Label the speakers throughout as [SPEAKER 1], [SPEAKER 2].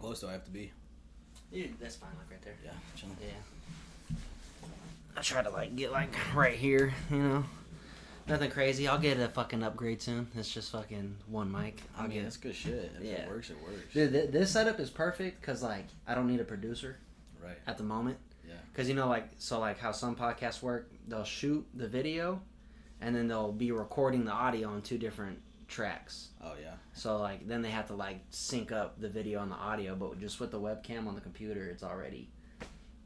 [SPEAKER 1] close do I have to be?
[SPEAKER 2] Dude, that's fine, like right there.
[SPEAKER 1] Yeah, chilling.
[SPEAKER 2] Yeah. I try to like get like right here, you know. Nothing crazy. I'll get a fucking upgrade soon. It's just fucking one mic.
[SPEAKER 1] I mean, that's good shit. If it works, it works.
[SPEAKER 2] Dude, this setup is perfect because like I don't need a producer.
[SPEAKER 1] Right.
[SPEAKER 2] At the moment.
[SPEAKER 1] Yeah.
[SPEAKER 2] Because you know, like how some podcasts work, they'll shoot the video, and then they'll be recording the audio on 2 different tracks.
[SPEAKER 1] Oh yeah.
[SPEAKER 2] So like then they have to like sync up the video and the audio, but just with the webcam on the computer, it's already.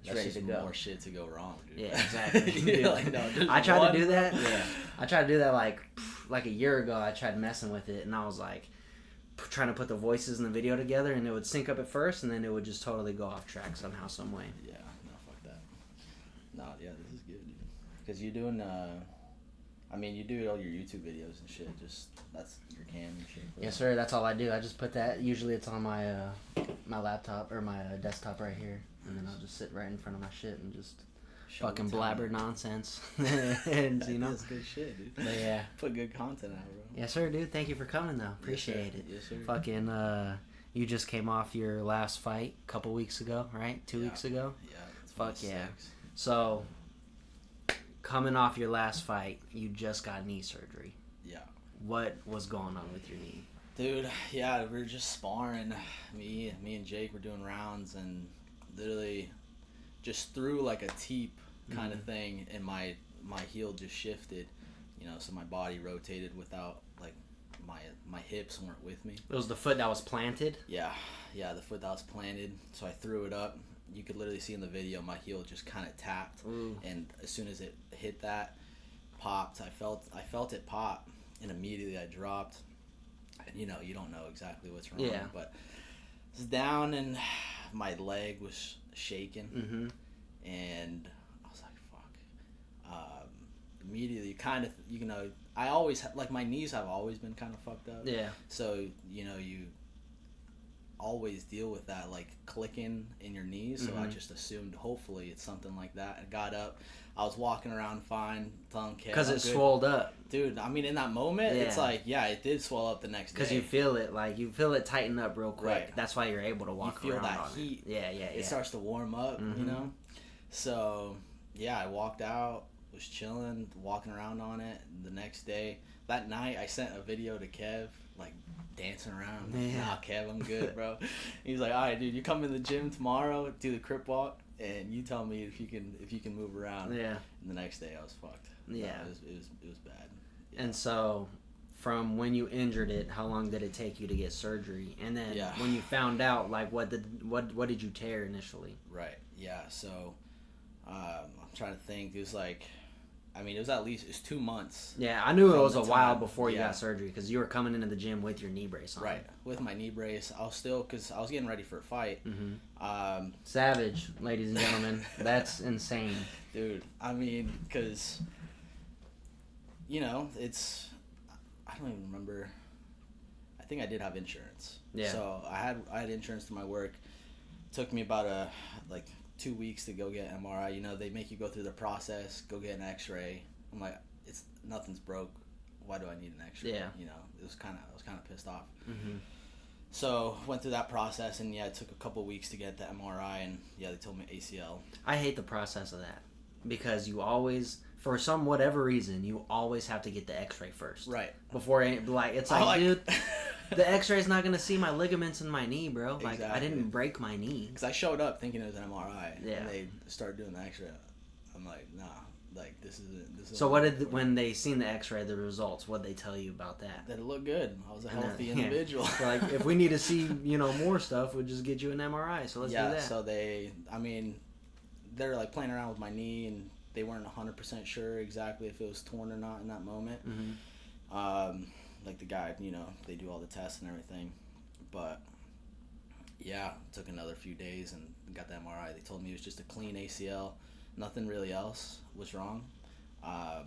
[SPEAKER 1] That's
[SPEAKER 2] ready
[SPEAKER 1] just
[SPEAKER 2] to go.
[SPEAKER 1] More shit to go wrong, dude.
[SPEAKER 2] Yeah, exactly.
[SPEAKER 1] Like, no,
[SPEAKER 2] I tried to do that.
[SPEAKER 1] Yeah.
[SPEAKER 2] I tried to do that like a year ago. I tried messing with it, and I was like trying to put the voices and the video together, and it would sync up at first, and then it would just totally go off track somehow, some way.
[SPEAKER 1] Yeah, no, fuck that. No, yeah, this is good, dude. Because you're doing, I mean, you do all your YouTube videos and shit. Just that's your cam and shit.
[SPEAKER 2] Yes, sir. That's all I do. I just put that. Usually, it's on my my laptop or my desktop right here, and then I'll just sit right in front of my shit and just fucking blabber nonsense. And you know,
[SPEAKER 1] that's good shit, dude.
[SPEAKER 2] But yeah,
[SPEAKER 1] put good content out, bro.
[SPEAKER 2] Yes, sir, dude. Thank you for coming, though. Appreciate it.
[SPEAKER 1] Yes, sir.
[SPEAKER 2] Fucking, you just came off your last fight a couple weeks ago, right? 2 weeks ago.
[SPEAKER 1] Yeah.
[SPEAKER 2] Fuck yeah. So, coming off your last fight, you just got knee surgery.
[SPEAKER 1] Yeah.
[SPEAKER 2] What was going on with your knee?
[SPEAKER 1] Dude, yeah, we were just sparring. Me and Jake were doing rounds, and literally just threw like a teep kind of thing, and my heel just shifted, you know, so my body rotated without, like, my hips weren't with me.
[SPEAKER 2] It was the foot that was planted?
[SPEAKER 1] Yeah, the foot that was planted. So I threw it up. You could literally see in the video my heel just kind of tapped.
[SPEAKER 2] Ooh.
[SPEAKER 1] And as soon as it hit that, popped. I felt it pop, and immediately I dropped. And you know, you don't know exactly what's wrong, but I was down and my leg was shaking, and I was like, "Fuck!" Immediately, kind of, you know, I always like my knees have always been kind of fucked up.
[SPEAKER 2] Yeah.
[SPEAKER 1] So you know, you always deal with that, like clicking in your knees. So I just assumed hopefully it's something like that. I got up. I was walking around fine, telling Kev.
[SPEAKER 2] Because it swelled up.
[SPEAKER 1] Dude, I mean, in that moment, it's like, yeah, it did swell up the next day.
[SPEAKER 2] Because you feel it tighten up real quick. Right. That's why you're able to walk around.
[SPEAKER 1] You feel that
[SPEAKER 2] on
[SPEAKER 1] heat.
[SPEAKER 2] Yeah.
[SPEAKER 1] It starts to warm up, you know? So, yeah, I walked out, was chilling, walking around on it. The next day, that night, I sent a video to Kev, like, dancing around. Nah, Kev, I'm good, bro. He's like, all right, dude, you come in the gym tomorrow, do the crip walk, and you tell me if you can move around.
[SPEAKER 2] Yeah.
[SPEAKER 1] And the next day I was fucked.
[SPEAKER 2] Yeah.
[SPEAKER 1] No, it was bad. Yeah.
[SPEAKER 2] And so, from when you injured it, how long did it take you to get surgery? And then when you found out, like, what did you tear initially?
[SPEAKER 1] Right. Yeah. So, I'm trying to think. It was like, I mean, it was 2 months.
[SPEAKER 2] Yeah, I knew it was a while before you got surgery because you were coming into the gym with your knee brace on.
[SPEAKER 1] Right, with my knee brace. I was still, because I was getting ready for a fight.
[SPEAKER 2] Savage, ladies and gentlemen. That's insane.
[SPEAKER 1] Dude, I mean, because, you know, I don't even remember. I think I did have insurance. Yeah. So I had insurance through my work. It took me about 2 weeks to go get MRI. You know, they make you go through the process, go get an X-ray. I'm like, nothing's broke. Why do I need an X-ray?
[SPEAKER 2] Yeah.
[SPEAKER 1] You know, I was kind of pissed off. So went through that process, and it took a couple weeks to get the MRI, and they told me ACL.
[SPEAKER 2] I hate the process of that because you always, for some whatever reason, you always have to get the X-ray first.
[SPEAKER 1] Right.
[SPEAKER 2] Before it's like, dude. The X-ray's not gonna see my ligaments in my knee, bro. Like, exactly. I didn't break my knee.
[SPEAKER 1] Because I showed up thinking it was an MRI, and they started doing the X-ray. I'm like, nah, like this is.
[SPEAKER 2] So when they seen the X-ray, the results, what'd they tell you about that?
[SPEAKER 1] That it looked good. I was a healthy individual.
[SPEAKER 2] So like, if we need to see, more stuff, we'll just get you an MRI. So let's do that.
[SPEAKER 1] So they're like playing around with my knee, and they weren't 100% sure exactly if it was torn or not in that moment. Like the guy, they do all the tests and everything, but it took another few days and got the MRI. They told me it was just a clean ACL, nothing really else was wrong. I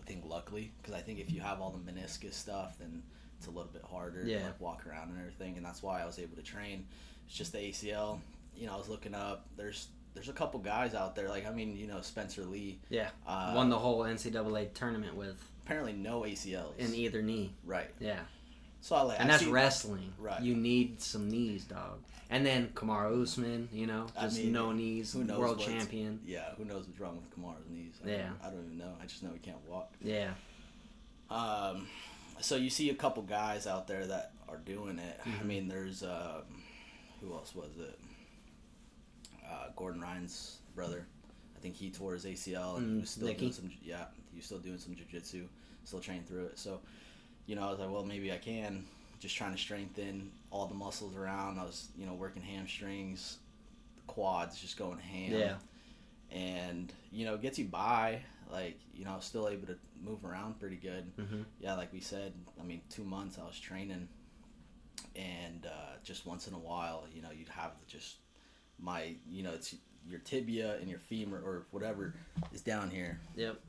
[SPEAKER 1] think luckily, because I think if you have all the meniscus stuff, then it's a little bit harder to like walk around and everything, and that's why I was able to train. It's just the ACL. I was looking up. There's a couple guys out there, Spencer Lee. Yeah,
[SPEAKER 2] won the whole NCAA tournament with.
[SPEAKER 1] Apparently no ACLs.
[SPEAKER 2] In either knee.
[SPEAKER 1] Right.
[SPEAKER 2] Yeah.
[SPEAKER 1] So
[SPEAKER 2] and that's wrestling.
[SPEAKER 1] Right.
[SPEAKER 2] You need some knees, dog. And then Kamaru Usman, just no knees, world champion.
[SPEAKER 1] Yeah, who knows what's wrong with Kamaru's knees? I don't even know. I just know he can't walk.
[SPEAKER 2] Yeah.
[SPEAKER 1] So you see a couple guys out there that are doing it. I mean, there's who else was it? Gordon Ryan's brother. I think he tore his ACL and he was still doing some jiu-jitsu, still training through it. So, I was like, well, maybe I can. Just trying to strengthen all the muscles around. I was, working hamstrings, quads, just going ham.
[SPEAKER 2] Yeah.
[SPEAKER 1] And, it gets you by. Like, I was still able to move around pretty good.
[SPEAKER 2] Mm-hmm.
[SPEAKER 1] Yeah, like we said, 2 months I was training. And just once in a while, you'd have just it's your tibia and your femur or whatever is down here.
[SPEAKER 2] Yep.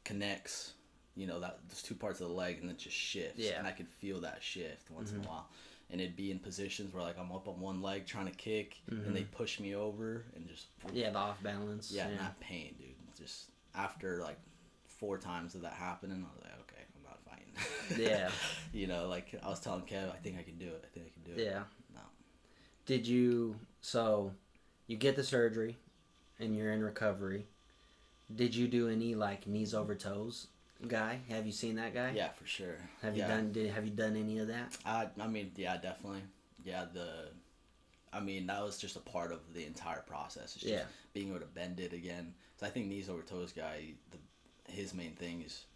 [SPEAKER 1] Connects, those two parts of the leg, and it just shifts.
[SPEAKER 2] Yeah.
[SPEAKER 1] And I could feel that shift once in a while. And it'd be in positions where, like, I'm up on one leg trying to kick, and they push me over and just...
[SPEAKER 2] Yeah, the off balance.
[SPEAKER 1] Yeah, and that pain, dude. Just after, 4 times of that happening, I was like, okay, I'm not fighting.
[SPEAKER 2] Yeah.
[SPEAKER 1] Like, I was telling Kev, I think I can do it.
[SPEAKER 2] Yeah.
[SPEAKER 1] No.
[SPEAKER 2] Did you... So, you get the surgery, and you're in recovery. Did you do any, knees over toes guy? Have you seen that guy?
[SPEAKER 1] Yeah, for sure.
[SPEAKER 2] Have you done any of that?
[SPEAKER 1] Yeah, definitely. Yeah, that was just a part of the entire process. It's just being able to bend it again. So I think knees over toes guy, his main thing is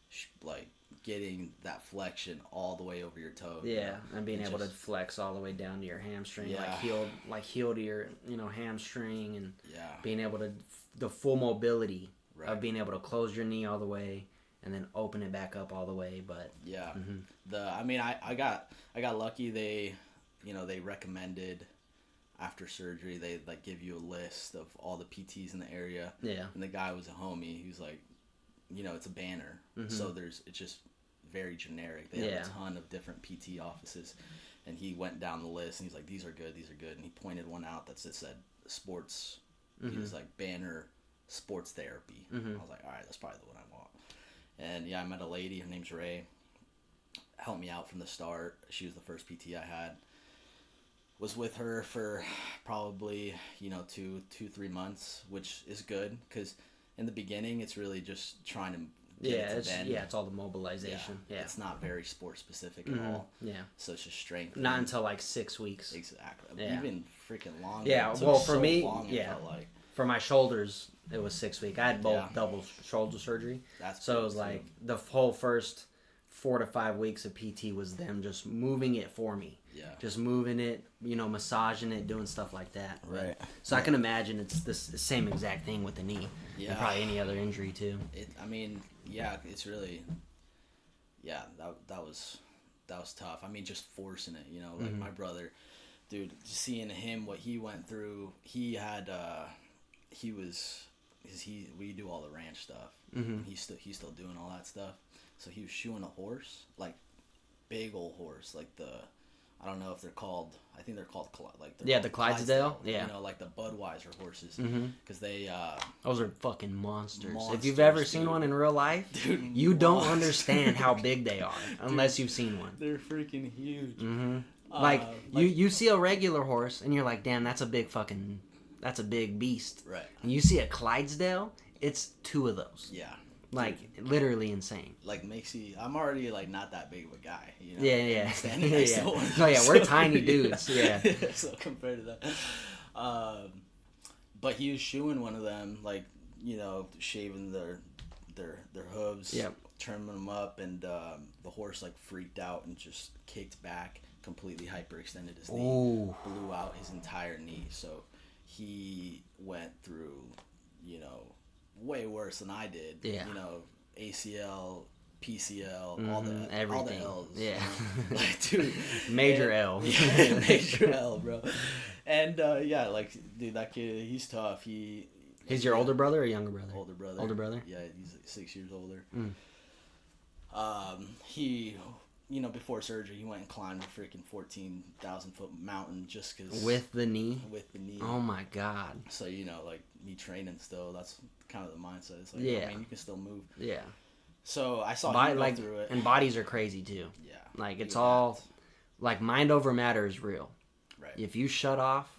[SPEAKER 1] getting that flexion all the way over your toe.
[SPEAKER 2] Yeah, and being able to flex all the way down to your hamstring, heel to your hamstring, and being able to the full mobility of being able to close your knee all the way and then open it back up all the way. But
[SPEAKER 1] I got lucky. They recommended after surgery they give you a list of all the PTs in the area.
[SPEAKER 2] Yeah,
[SPEAKER 1] and the guy was a homie. He was like, it's a banner, so it's just very generic. They have a ton of different PT offices, and he went down the list and he's like, these are good, and he pointed one out that said sports. He was like, banner sports therapy. I was like, all right, that's probably the one I want. And I met a lady, her name's Ray, helped me out from the start. She was the first PT I had. Was with her for probably 2-3 months, which is good because in the beginning it's really just trying to
[SPEAKER 2] it's all the mobilization. Yeah.
[SPEAKER 1] It's not very sport specific at all. Yeah. So it's just strength.
[SPEAKER 2] Not until 6 weeks.
[SPEAKER 1] Exactly. Yeah. Even freaking longer.
[SPEAKER 2] Yeah. Well, for me, for my shoulders, it was 6 weeks. I had both double shoulder surgery. So it was the whole first 4 to 5 weeks of PT was them just moving it for me. Yeah. Just moving it, massaging it, doing stuff like that.
[SPEAKER 1] Right.
[SPEAKER 2] So I can imagine it's the same exact thing with the knee. Yeah. And probably any other injury too.
[SPEAKER 1] It's really, that was tough. We forcing it, my brother, dude, seeing him, what he went through, he had, we do all the ranch stuff. He's still doing all that stuff. So he was shoeing a horse, big old horse, I don't know if they're called. I think they're called
[SPEAKER 2] the Clydesdale. Yeah,
[SPEAKER 1] the Budweiser horses, because they
[SPEAKER 2] those are fucking monsters. If you've ever seen one in real life, dude, you don't understand how big they are unless you've seen one.
[SPEAKER 1] They're freaking huge.
[SPEAKER 2] You see a regular horse and you're like, damn, that's a big beast. Right. And you see a Clydesdale, it's 2 of those. Yeah. Literally insane.
[SPEAKER 1] Makes you... I'm already, not that big of a guy,
[SPEAKER 2] Yeah.
[SPEAKER 1] Standing next to one.
[SPEAKER 2] Oh, yeah, we're tiny dudes, yeah.
[SPEAKER 1] So, compared to that. But he was shoeing one of them, shaving their hooves, trimming them up, and the horse, freaked out and just kicked back, completely hyperextended his knee, blew out his entire knee. So, he went through, way worse than I did. Yeah. ACL, PCL, all the L's.
[SPEAKER 2] Yeah.
[SPEAKER 1] Dude.
[SPEAKER 2] Major L.
[SPEAKER 1] Yeah, major L, bro. And dude, that kid, he's tough.
[SPEAKER 2] He's your older brother or younger brother?
[SPEAKER 1] Older brother.
[SPEAKER 2] Older brother?
[SPEAKER 1] Yeah, he's 6 years older. He, before surgery, he went and climbed a freaking 14,000 foot mountain just because.
[SPEAKER 2] With the knee?
[SPEAKER 1] With the knee.
[SPEAKER 2] Oh my God.
[SPEAKER 1] So, me training still, that's kind of the mindset. It's you can still move.
[SPEAKER 2] Yeah.
[SPEAKER 1] So I saw him go through it.
[SPEAKER 2] And bodies are crazy too. Yeah. It's all, like mind over matter is real.
[SPEAKER 1] Right.
[SPEAKER 2] If you shut off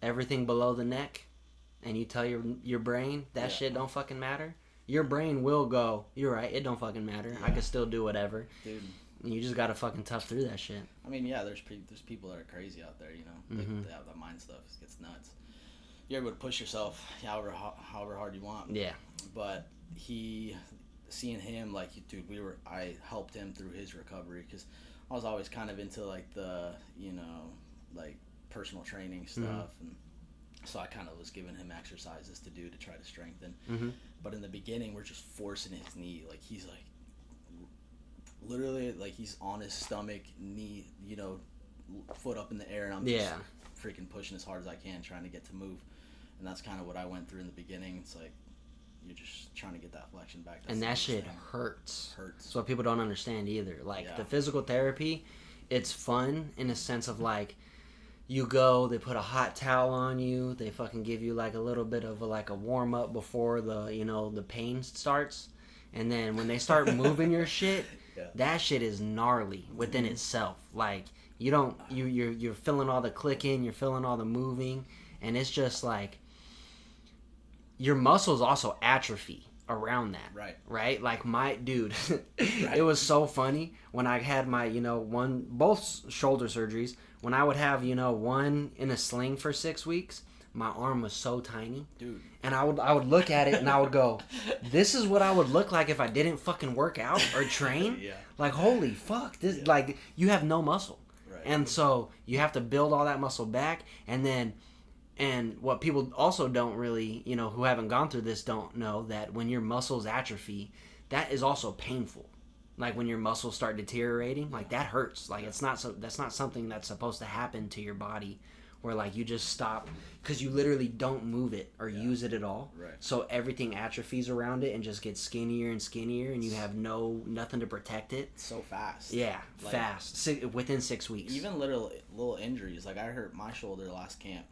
[SPEAKER 2] everything below the neck and you tell your brain that shit don't fucking matter, your brain will go, you're right, it don't fucking matter. I can still do whatever.
[SPEAKER 1] Dude.
[SPEAKER 2] And you just gotta fucking tough through that shit.
[SPEAKER 1] I mean, yeah, there's people that are crazy out there, you know. They have that mind stuff. It gets nuts. You're able to push yourself however hard you want.
[SPEAKER 2] Yeah.
[SPEAKER 1] But seeing him, like, dude, I helped him through his recovery because I was always kind of into, like, the, you know, like, personal training stuff. And so I kind of was giving him exercises to do to try to strengthen. But in the beginning, we're just forcing his knee. Like, he's, like, literally, like, he's on his stomach, knee, you know, foot up in the air, and I'm just freaking pushing as hard as I can, trying to get to move. And that's kind of what I went through in the beginning. It's like, you're just trying to get that flexion back.
[SPEAKER 2] And that shit hurts. It's what people don't understand either. Like, the physical therapy, it's fun in a sense of, like, you go, they put a hot towel on you, they fucking give you, like, a little bit of, a warm-up before the, you know, the pain starts. And then when they start moving your shit, that shit is gnarly within itself. Like, you're feeling all the clicking, you're feeling all the moving, and it's just, like, your muscles also atrophy around that. Right? Like, my dude, it was so funny when I had my, you know, both shoulder surgeries. When I would have, you know, one in a sling for 6 weeks, my arm was so tiny. Dude. And I would look at it and I would go, this is what I would look like if I didn't fucking work out or train. Like, holy fuck. This like, you have no muscle. And so you have to build all that muscle back, and what people also don't really, you know, who haven't gone through this don't know that when your muscles atrophy, that is also painful. Like, when your muscles start deteriorating, like, that hurts. Like, that's not something that's supposed to happen to your body, where, like, you just stop because you literally don't move it or use it at all. So everything atrophies around it and just gets skinnier and skinnier, and you have nothing to protect it.
[SPEAKER 1] So fast.
[SPEAKER 2] Yeah, like, fast. Within 6 weeks.
[SPEAKER 1] Even little injuries. Like, I hurt my shoulder last camp,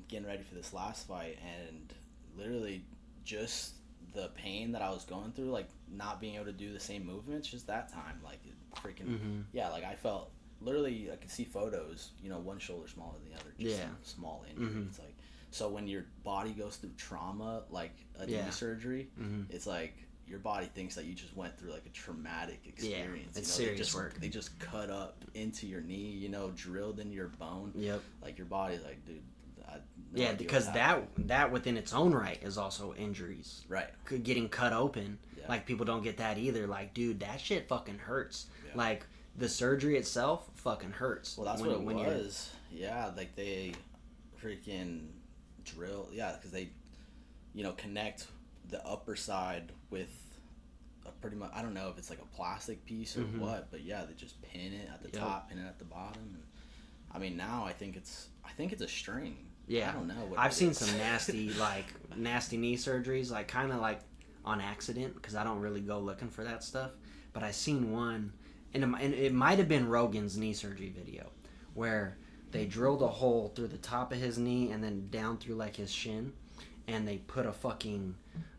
[SPEAKER 1] getting ready for this last fight, and literally just the pain that I was going through, like, not being able to do the same movements, just that time, like, it freaking, like, I felt, literally, I could see photos, you know, one shoulder smaller than the other, just small injury. It's like, so when your body goes through trauma, like a knee surgery, it's like, your body thinks that you just went through, like, a traumatic experience.
[SPEAKER 2] It's
[SPEAKER 1] serious
[SPEAKER 2] work.
[SPEAKER 1] They just cut up into your knee, you know, drilled into your bone. Like, your body's like, dude,
[SPEAKER 2] because that within its own right is also injuries. Getting cut open. Like, people don't get that either. Like, dude, that shit fucking hurts. Like, the surgery itself fucking hurts.
[SPEAKER 1] Well, that's what it was. Yeah, like, they freaking drill. Yeah, because they, you know, connect the upper side with a pretty much, I don't know if it's like a plastic piece or what, but yeah, they just pin it at the top, pin it at the bottom. And I mean, now I think it's a string. I don't know what
[SPEAKER 2] I've seen some nasty knee surgeries, like, kind of like on accident, because I don't really go looking for that stuff. But I seen one, and it might have been Rogan's knee surgery video, where they drilled a hole through the top of his knee and then down through, like, his shin, and they put a fucking,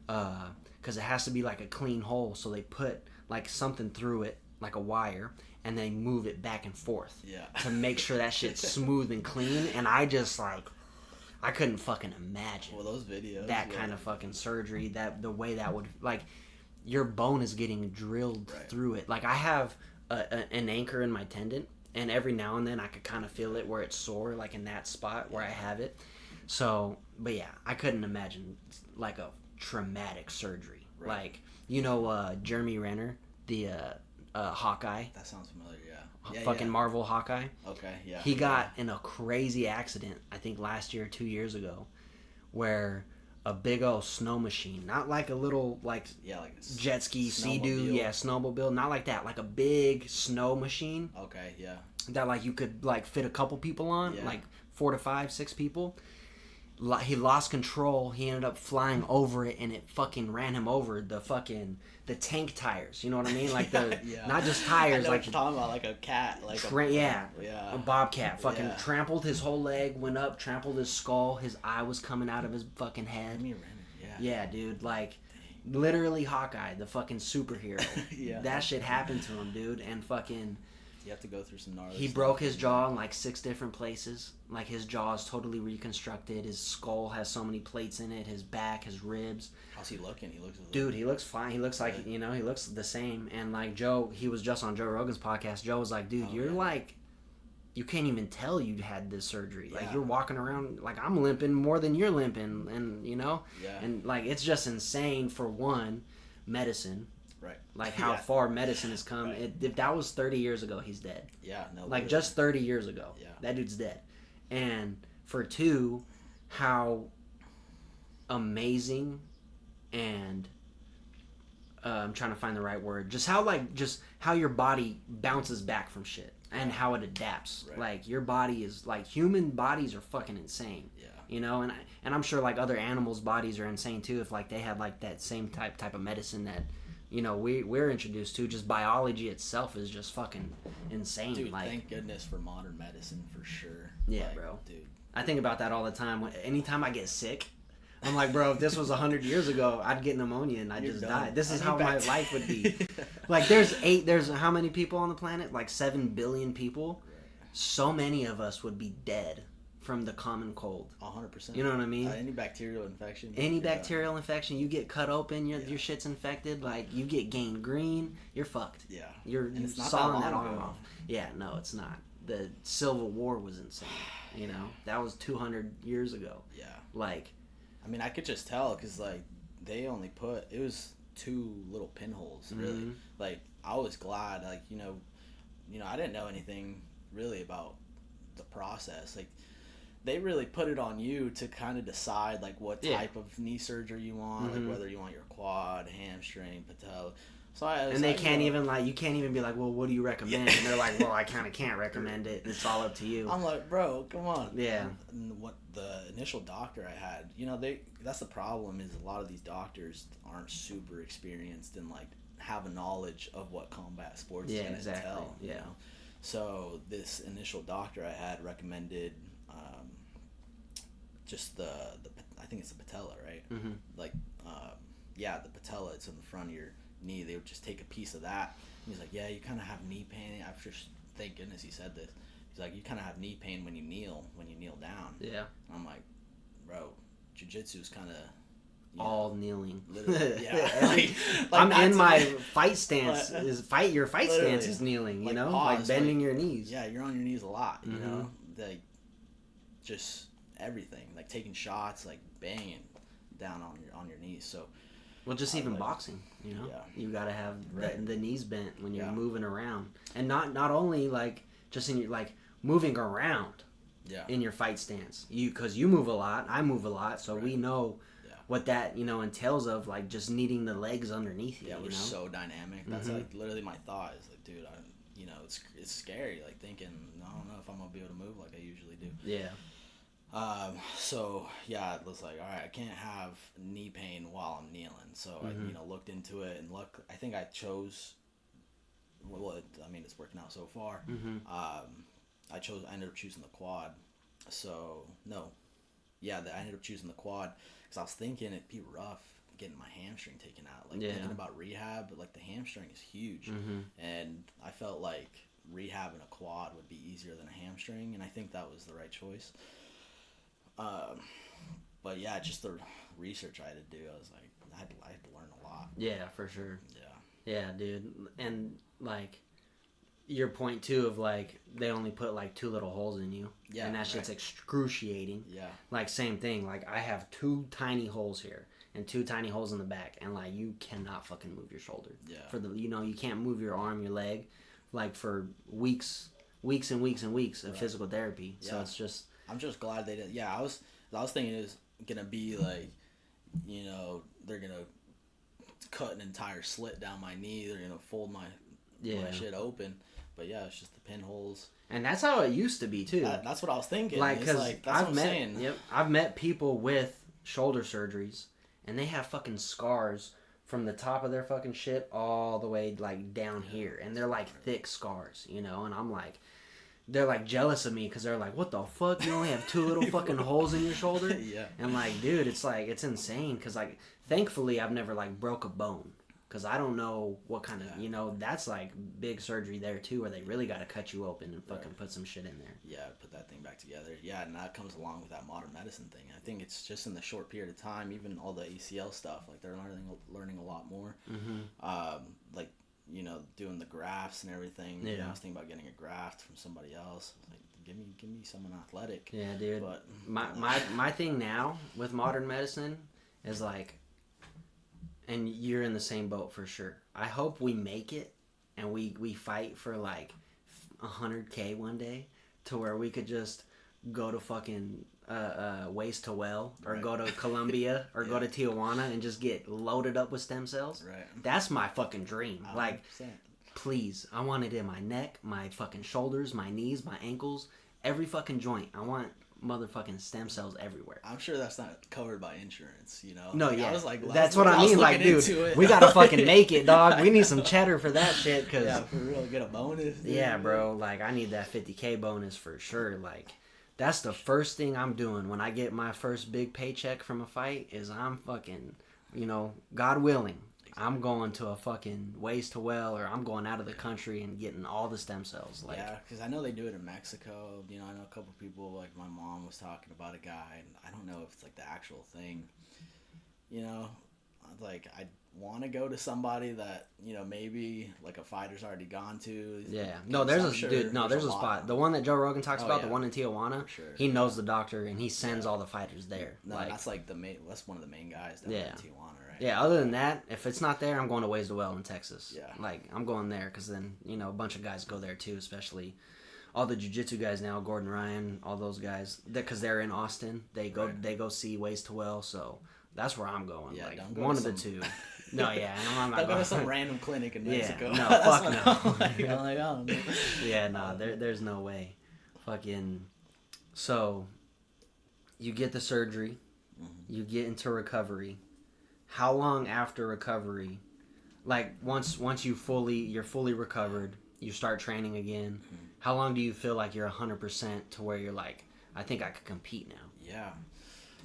[SPEAKER 2] because it has to be like a clean hole, so they put, like, something through it, like a wire, and they move it back and forth to make sure that shit's smooth and clean. And I just, like, I couldn't fucking imagine
[SPEAKER 1] those videos,
[SPEAKER 2] that kind of fucking surgery, that the way that would, like, your bone is getting drilled through it. Like, I have an anchor in my tendon, and every now and then I could kind of feel it where it's sore, like, in that spot where I have it. So, but yeah, I couldn't imagine, like, a traumatic surgery. Like, you know, Jeremy Renner, the Hawkeye.
[SPEAKER 1] That sounds familiar.
[SPEAKER 2] Marvel Hawkeye.
[SPEAKER 1] Okay, yeah.
[SPEAKER 2] He got in a crazy accident, I think last year or 2 years ago, where a big old snow machine, not like a little, like jet ski, Sea-Doo, snowmobile, not like that, like a big snow machine.
[SPEAKER 1] Okay, yeah.
[SPEAKER 2] That, like, you could, like, fit a couple people on, like 4 to 5, 6 people. He lost control. He ended up flying over it, and it fucking ran him over the tank tires. You know what I mean? Like, the not just tires.
[SPEAKER 1] I know
[SPEAKER 2] like,
[SPEAKER 1] what you're talking about, like a cat, like
[SPEAKER 2] a bobcat. Fucking trampled his whole leg, went up, trampled his skull. His eye was coming out of his fucking head. Yeah, dude. Like, literally Hawkeye, the fucking superhero. That shit happened to him, dude, and fucking.
[SPEAKER 1] You have to go through some gnarly
[SPEAKER 2] He broke his jaw in like 6 different places. Like his jaw is totally reconstructed. His skull has so many plates in it. His back, his ribs.
[SPEAKER 1] How's he looking? He
[SPEAKER 2] looks fine. He looks like, he looks the same. And like Joe, he was just on Joe Rogan's podcast. Joe was like, dude, you're like, you can't even tell you had this surgery. Like you're walking around like I'm limping more than you're limping, and and like it's just insane for one, medicine.
[SPEAKER 1] Right.
[SPEAKER 2] Like how far medicine has come. Right. If that was 30 years ago, he's dead.
[SPEAKER 1] Yeah. No.
[SPEAKER 2] Like literally. Just 30 years ago, that dude's dead. And for two, how amazing and I'm trying to find the right word. Just how your body bounces back from shit and how it adapts. Right. Like your body is like human bodies are fucking insane. Yeah. And I'm sure like other animals' bodies are insane too if like they had like that same type of medicine that we're introduced to. Just biology itself is just fucking insane.
[SPEAKER 1] Dude,
[SPEAKER 2] like,
[SPEAKER 1] thank goodness for modern medicine for sure.
[SPEAKER 2] Yeah, like, bro. Dude, I think about that all the time. Anytime I get sick, I'm like, bro, if this was 100 years ago, I'd get pneumonia and I'd just die. This is how my life would be. Like, there's how many people on the planet? Like 7 billion people. So many of us would be dead from the common cold.
[SPEAKER 1] 100%.
[SPEAKER 2] You know what I mean?
[SPEAKER 1] Any bacterial infection.
[SPEAKER 2] Any bacterial infection, you get cut open, your shit's infected. Like you get gangrene, you're fucked. Yeah. You're sawing that arm off. Yeah, no, it's not. The Civil War was insane. That was 200 years ago. Yeah. Like,
[SPEAKER 1] I mean, I could just tell because like they only it was 2 little pinholes. Really. Mm-hmm. Like I was glad. Like I didn't know anything really about the process. Like. They really put it on you to kind of decide like what type of knee surgery you want, like whether you want your quad, hamstring, patella. So
[SPEAKER 2] they can't even you can't even be like, well, what do you recommend? And they're like, well, I kind of can't recommend it. It's all up to you.
[SPEAKER 1] I'm like, bro, come on.
[SPEAKER 2] Yeah.
[SPEAKER 1] And what the initial doctor I had, that's the problem is a lot of these doctors aren't super experienced and like have a knowledge of what combat sports is going to entail. Yeah. So this initial doctor I had recommended. Just the I think it's the patella, right? Mm-hmm. Like, the patella. It's in the front of your knee. They would just take a piece of that. And he's like, yeah, you kind of have knee pain. After, thank goodness he said this. He's like, you kind of have knee pain when you kneel down. Yeah. And I'm like, bro, jiu-jitsu is kind of
[SPEAKER 2] all kneeling.
[SPEAKER 1] Literally, yeah.
[SPEAKER 2] I'm in my fight stance. Your fight stance is kneeling. Pause, like bending your knees.
[SPEAKER 1] Yeah, you're on your knees a lot. Like just. Everything like taking shots, like banging down on your knees. So,
[SPEAKER 2] well, just even boxing, you gotta have the knees bent when you're moving around, and not only like just in your like moving around, in your fight stance. Because you move a lot, I move a lot, so we know what that entails of like just needing the legs underneath you.
[SPEAKER 1] Yeah, we're so dynamic. That's like literally my thought is like, dude, it's scary. Like thinking, I don't know if I'm gonna be able to move like I usually do. Yeah. It was like, all right, I can't have knee pain while I'm kneeling. So I, looked into it and I think I chose, it's working out so far. Mm-hmm. I ended up choosing the quad. So I ended up choosing the quad because I was thinking it'd be rough getting my hamstring taken out. Like thinking about rehab, but like the hamstring is huge. Mm-hmm. And I felt like rehabbing a quad would be easier than a hamstring. And I think that was the right choice. But yeah, just the research I had to do, I was like, I had to learn a lot.
[SPEAKER 2] Yeah, for sure. Yeah, dude. And like your point too of like they only put like 2 little holes in you. Yeah. And that shit's excruciating. Yeah. Like same thing. Like I have 2 tiny holes here and 2 tiny holes in the back, and like you cannot fucking move your shoulder. Yeah. For the you can't move your arm, your leg, like for weeks and weeks and weeks of physical therapy. Yeah. So it's just.
[SPEAKER 1] I'm just glad they did. Yeah, I was thinking it was gonna be like, they're gonna cut an entire slit down my knee. They're gonna fold my shit open. But yeah, it's just the pinholes.
[SPEAKER 2] And that's how it used to be too.
[SPEAKER 1] That's what I was thinking.
[SPEAKER 2] Like, because I've met people with shoulder surgeries, and they have fucking scars from the top of their fucking shit all the way like down here, and they're like thick scars, And I'm like. They're like jealous of me because they're like, what the fuck? You only have 2 little fucking holes in your shoulder? Yeah. And like, dude, it's like, it's insane because like, thankfully I've never like broke a bone. because I don't know what kind of, you know, that's like big surgery there too, where they really got to cut you open and fucking put some shit in there.
[SPEAKER 1] Yeah, put that thing back together. Yeah, and that comes along with that modern medicine thing. I think it's just in the short period of time, even all the ACL stuff, like they're learning a lot more. Like, you know, doing the grafts and everything.
[SPEAKER 2] Yeah.
[SPEAKER 1] You know, I was thinking about getting a graft from somebody else. Like, give me someone athletic.
[SPEAKER 2] Yeah, dude.
[SPEAKER 1] But
[SPEAKER 2] my thing now with modern medicine is like, and you're in the same boat for sure. I hope we make it and we fight for like 100K one day to where we could just go to fucking Waste to Well or go to Colombia or go to Tijuana and just get loaded up with stem cells.
[SPEAKER 1] Right.
[SPEAKER 2] That's my fucking dream. 100%. Like, please, I want it in my neck, my fucking shoulders, my knees, my ankles, every fucking joint. I want motherfucking stem cells everywhere.
[SPEAKER 1] I'm sure that's not covered by insurance, you know?
[SPEAKER 2] No,
[SPEAKER 1] I was like,
[SPEAKER 2] that's what I mean. Like, dude, we gotta fucking make it, dog. We need some cheddar for that shit. Cause,
[SPEAKER 1] yeah, for real, get a bonus. Dude.
[SPEAKER 2] Yeah, bro. Like, I need that 50K bonus for sure. Like, that's the first thing I'm doing when I get my first big paycheck from a fight is I'm fucking, you know, God willing, I'm going to a fucking Waste to Well or I'm going out of the country and getting all the stem cells. Like,
[SPEAKER 1] yeah, because I know they do it in Mexico. You know, I know a couple people, like my mom was talking about a guy, and I don't know if it's like the actual thing. You know, like I want to go to somebody that, you know, maybe like a fighter's already gone to.
[SPEAKER 2] Yeah. No, there's a spot. The one that Joe Rogan talks about, the one in Tijuana, he knows the doctor and he sends all the fighters there.
[SPEAKER 1] No, like, that's like that's one of the main guys down in Tijuana, right?
[SPEAKER 2] Yeah, other than that, if it's not there, I'm going to Ways to Well in Texas.
[SPEAKER 1] Yeah.
[SPEAKER 2] Like, I'm going there because then, you know, a bunch of guys go there too, especially all the jiu-jitsu guys now, Gordon Ryan, all those guys, because they're in Austin. They go see Ways to Well, so that's where I'm going.
[SPEAKER 1] Yeah,
[SPEAKER 2] like, one of the two. No, yeah, I'm not
[SPEAKER 1] going. Go to some random clinic in Mexico.
[SPEAKER 2] Yeah, no, fuck no.
[SPEAKER 1] I'm like, I don't know.
[SPEAKER 2] Yeah, no, there's no way. Fucking, so, you get the surgery, you get into recovery. How long after recovery, like once you're fully recovered, you start training again, how long do you feel like you're 100% to where you're like, I think I could compete now?
[SPEAKER 1] Yeah.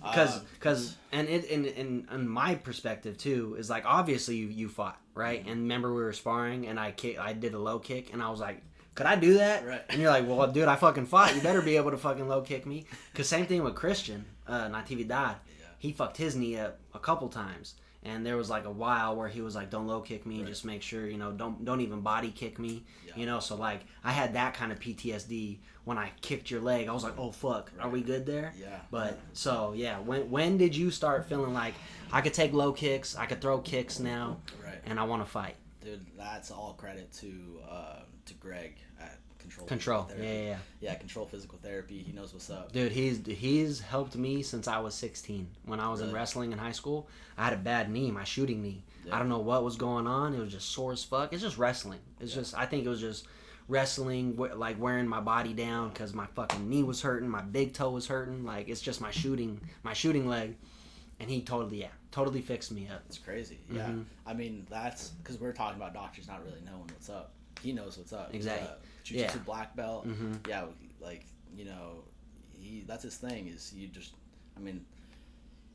[SPEAKER 2] Because and it in my perspective too is like, obviously you fought, right? And remember we were sparring and I did a low kick and I was like, could I do that?
[SPEAKER 1] Right.
[SPEAKER 2] And you're like, well, dude, I fucking fought. You better be able to fucking low kick me. Because same thing with Christian, Natividad. Yeah. He fucked his knee up a couple times. And there was like a while where he was like, don't low kick me, just make sure, you know, don't even body kick me, you know. So like I had that kind of PTSD when I kicked your leg. I was like, oh fuck, are we good there?
[SPEAKER 1] Yeah.
[SPEAKER 2] But so yeah, when did you start feeling like I could take low kicks, I could throw kicks now, and I want to fight?
[SPEAKER 1] Dude, that's all credit to Greg at Control. Yeah, Control Physical Therapy. He knows what's up.
[SPEAKER 2] Dude, he's helped me since I was 16. When I was in wrestling in high school, I had a bad knee, my shooting knee. Yeah. I don't know what was going on. It was just sore as fuck. It's just wrestling. It's just, I think it was just wrestling, like wearing my body down because my fucking knee was hurting, my big toe was hurting. Like, it's just my shooting leg. And he totally fixed me up.
[SPEAKER 1] It's crazy. Yeah. I mean, that's because we're talking about doctors not really knowing what's up. He knows what's up.
[SPEAKER 2] Exactly.
[SPEAKER 1] Jiu-jitsu black belt. Yeah, like, you know, that's his thing is you just, I mean,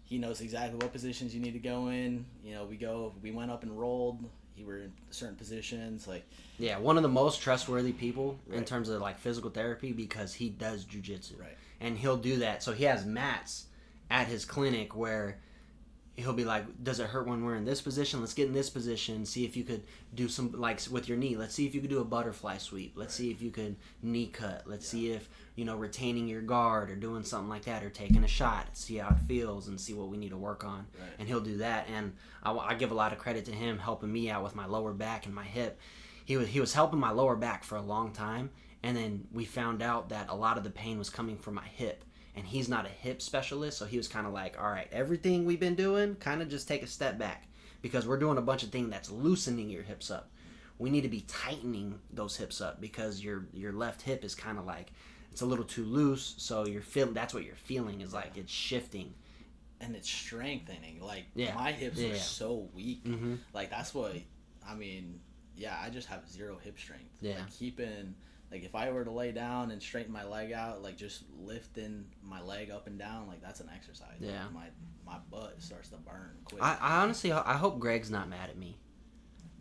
[SPEAKER 1] he knows exactly what positions you need to go in. You know, we went up and rolled. You were in certain positions. Like,
[SPEAKER 2] yeah, one of the most trustworthy people in terms of like physical therapy because he does jiu-jitsu.
[SPEAKER 1] Right.
[SPEAKER 2] And he'll do that. So he has mats at his clinic where he'll be like, does it hurt when we're in this position? Let's get in this position. See if you could do some, like with your knee. Let's see if you could do a butterfly sweep. Let's see if you could knee cut. Let's see if, you know, retaining your guard or doing something like that or taking a shot. See how it feels and see what we need to work on. Right. And he'll do that. And I give a lot of credit to him helping me out with my lower back and my hip. He was helping my lower back for a long time. And then we found out that a lot of the pain was coming from my hip. And he's not a hip specialist, so he was kind of like, all right, everything we've been doing, kind of just take a step back. Because we're doing a bunch of things that's loosening your hips up. We need to be tightening those hips up because your left hip is kind of like, it's a little too loose, so that's what you're feeling is like it's shifting.
[SPEAKER 1] And it's strengthening. Like, my hips are so weak. Like, that's what, I mean, I just have zero hip strength.
[SPEAKER 2] Yeah.
[SPEAKER 1] Like, like, if I were to lay down and straighten my leg out, like, just lifting my leg up and down, like, that's an exercise.
[SPEAKER 2] Yeah.
[SPEAKER 1] Like, my butt starts to burn quick.
[SPEAKER 2] I honestly, I hope Greg's not mad at me.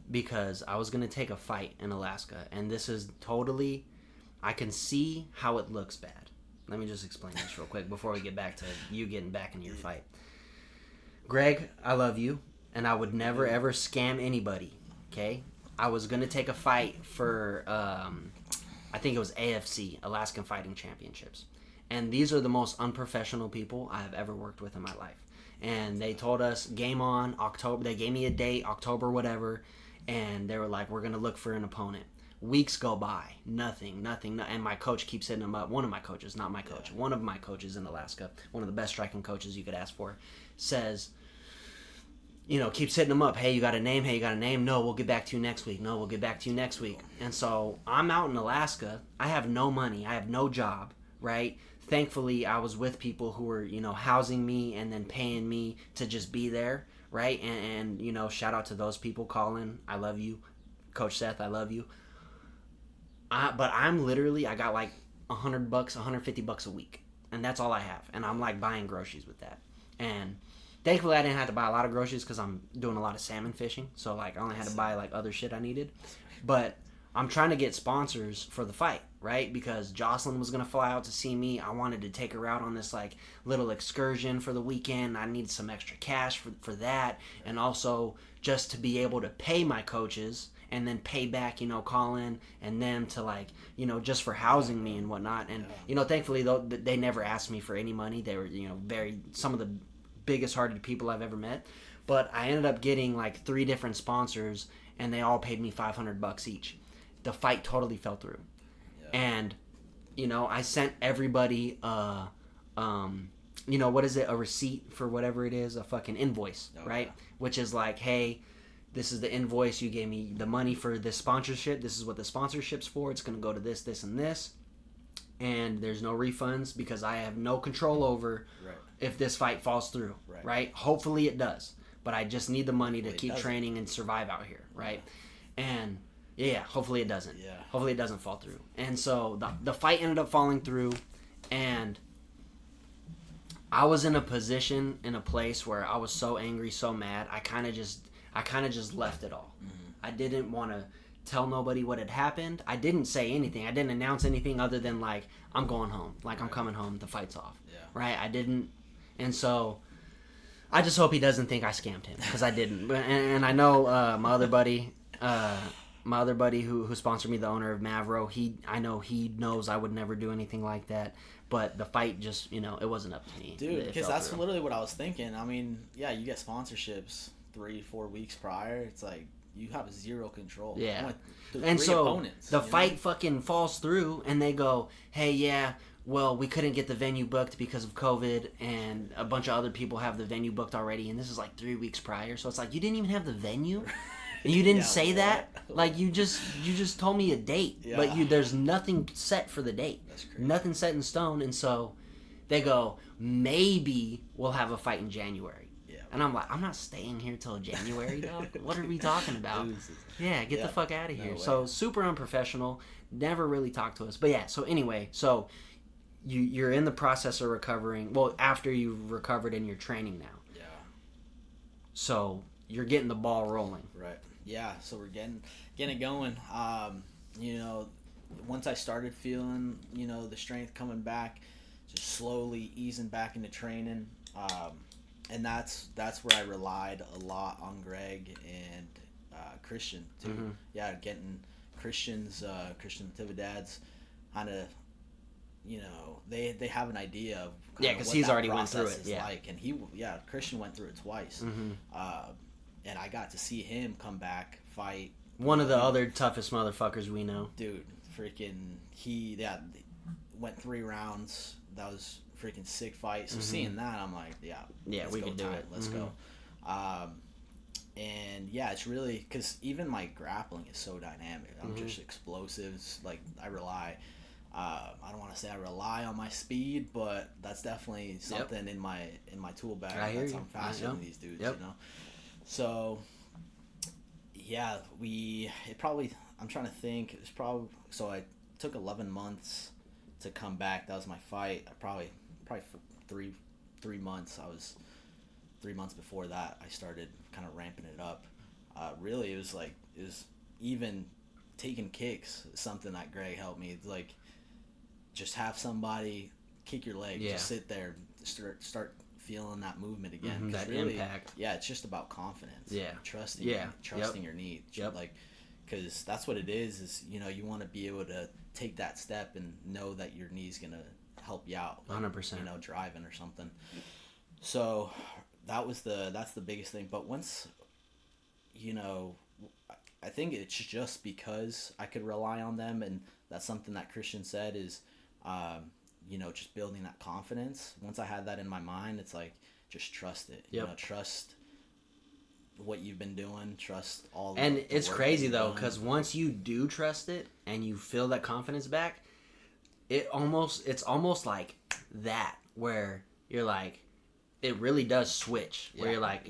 [SPEAKER 2] because I was going to take a fight in Alaska. And this is totally, I can see how it looks bad. Let me just explain this real quick before we get back to you getting back into your fight. Greg, I love you, and I would never, ever scam anybody, okay? I was going to take a fight for, I think it was AFC, Alaskan Fighting Championships. And these are the most unprofessional people I have ever worked with in my life. And they told us, game on, October. They gave me a date, October, whatever. And they were like, we're going to look for an opponent. Weeks go by, nothing. And my coach keeps hitting them up. One of my coaches, not my coach. One of my coaches in Alaska, one of the best striking coaches you could ask for, says, keeps hitting them up. Hey, you got a name? No, we'll get back to you next week. No, we'll get back to you next week. And so I'm out in Alaska. I have no money. I have no job, right? Thankfully, I was with people who were, housing me and then paying me to just be there, right? And shout out to those people. Colin, I love you. Coach Seth, I love you. But I'm literally, I got like $100, $150 a week. And that's all I have. And I'm like buying groceries with that. And thankfully I didn't have to buy a lot of groceries because I'm doing a lot of salmon fishing. So like I only had to buy like other shit I needed. But I'm trying to get sponsors for the fight, right? Because Jocelyn was going to fly out to see me. I wanted to take her out on this like little excursion for the weekend. I needed some extra cash for that. And also just to be able to pay my coaches and then pay back, Colin and them to like, just for housing me and whatnot. And, thankfully though, they never asked me for any money. They were, some of the biggest hearted people I've ever met. But I ended up getting like 3 different sponsors and they all paid me $500 each. The fight totally fell through. Yeah. And, I sent everybody, what is it? A receipt for whatever it is, a fucking invoice, right? Which is like, hey, this is the invoice. You gave me the money for this sponsorship. This is what the sponsorship's for. It's going to go to this, this, and this. And there's no refunds because I have no control over if this fight falls through, right? Hopefully it does. But I just need the money to keep training and survive out here, right? And, hopefully it doesn't. Yeah. Hopefully it doesn't fall through. And so the fight ended up falling through. And I was in a place where I was so angry, so mad. I kind of just left it all. Mm-hmm. I didn't want to tell nobody what had happened. I didn't say anything. I didn't announce anything other than like, I'm going home. Like, I'm coming home. The fight's off. Yeah. Right? I didn't. And so I just hope he doesn't think I scammed him because I didn't. And I know my other buddy who sponsored me, the owner of Mavro, I know he knows I would never do anything like that. But the fight just, it wasn't up to me.
[SPEAKER 1] Dude, because that's literally what I was thinking. I mean, yeah, you get sponsorships 3-4 weeks prior. It's like you have zero control.
[SPEAKER 2] Yeah. And so the fight fucking falls through and they go, hey, yeah, well, we couldn't get the venue booked because of COVID and a bunch of other people have the venue booked already. And this is like 3 weeks prior. So it's like, you didn't even have the venue? You didn't say that? Like, you just told me a date. Yeah. But there's nothing set for the date. That's crazy. Nothing set in stone. And so they go, maybe we'll have a fight in January. And I'm like, I'm not staying here till January, dog. What are we talking about? Yeah, get the fuck out of here. So super unprofessional. Never really talked to us. But yeah, so anyway, so you're in the process of recovering. Well, after you've recovered and you're training now. Yeah. So you're getting the ball rolling.
[SPEAKER 1] Right. Yeah. So we're getting it going. Once I started feeling, the strength coming back, just slowly easing back into training. And that's where I relied a lot on Greg and Christian too. Mm-hmm. Yeah, getting Christian Tividad's kind of, they have an idea of
[SPEAKER 2] because he's already went through it. Yeah,
[SPEAKER 1] like, and Christian went through it twice. Mm-hmm. And I got to see him come back, fight.
[SPEAKER 2] One of the other toughest motherfuckers we know.
[SPEAKER 1] Dude, freaking went 3 rounds. That was freaking sick fight. So seeing that, I'm like,
[SPEAKER 2] we can do it.
[SPEAKER 1] Let's go. And it's really because even my grappling is so dynamic. I'm just explosives. Like I rely. I don't want to say I rely on my speed, but that's definitely something in my tool bag. I'm faster than these dudes. So I'm trying to think. It's probably so I took 11 months to come back. That was my fight. Probably for 3 months. I was 3 months before that. I started kind of ramping it up. really it was even taking kicks, something that Greg helped me. Like, just have somebody kick your leg, just sit there, start feeling that movement again.
[SPEAKER 2] That
[SPEAKER 1] really,
[SPEAKER 2] impact.
[SPEAKER 1] Yeah, it's just about confidence.
[SPEAKER 2] Yeah,
[SPEAKER 1] trusting your need. Like, because that's what it is you know, you want to be able to take that step and know that your knee's gonna help you out. Like,
[SPEAKER 2] 100%.
[SPEAKER 1] You know, driving or something. So that's the biggest thing. But once, you know, I think it's just because I could rely on them, and that's something that Christian said is, you know, just building that confidence. Once I had that in my mind, it's like, just trust it. You know, trust what you've been doing, trust all the
[SPEAKER 2] And it's crazy though, because once you do trust it and you feel that confidence back, it's almost like that, where you're like, it really does switch, where you're like,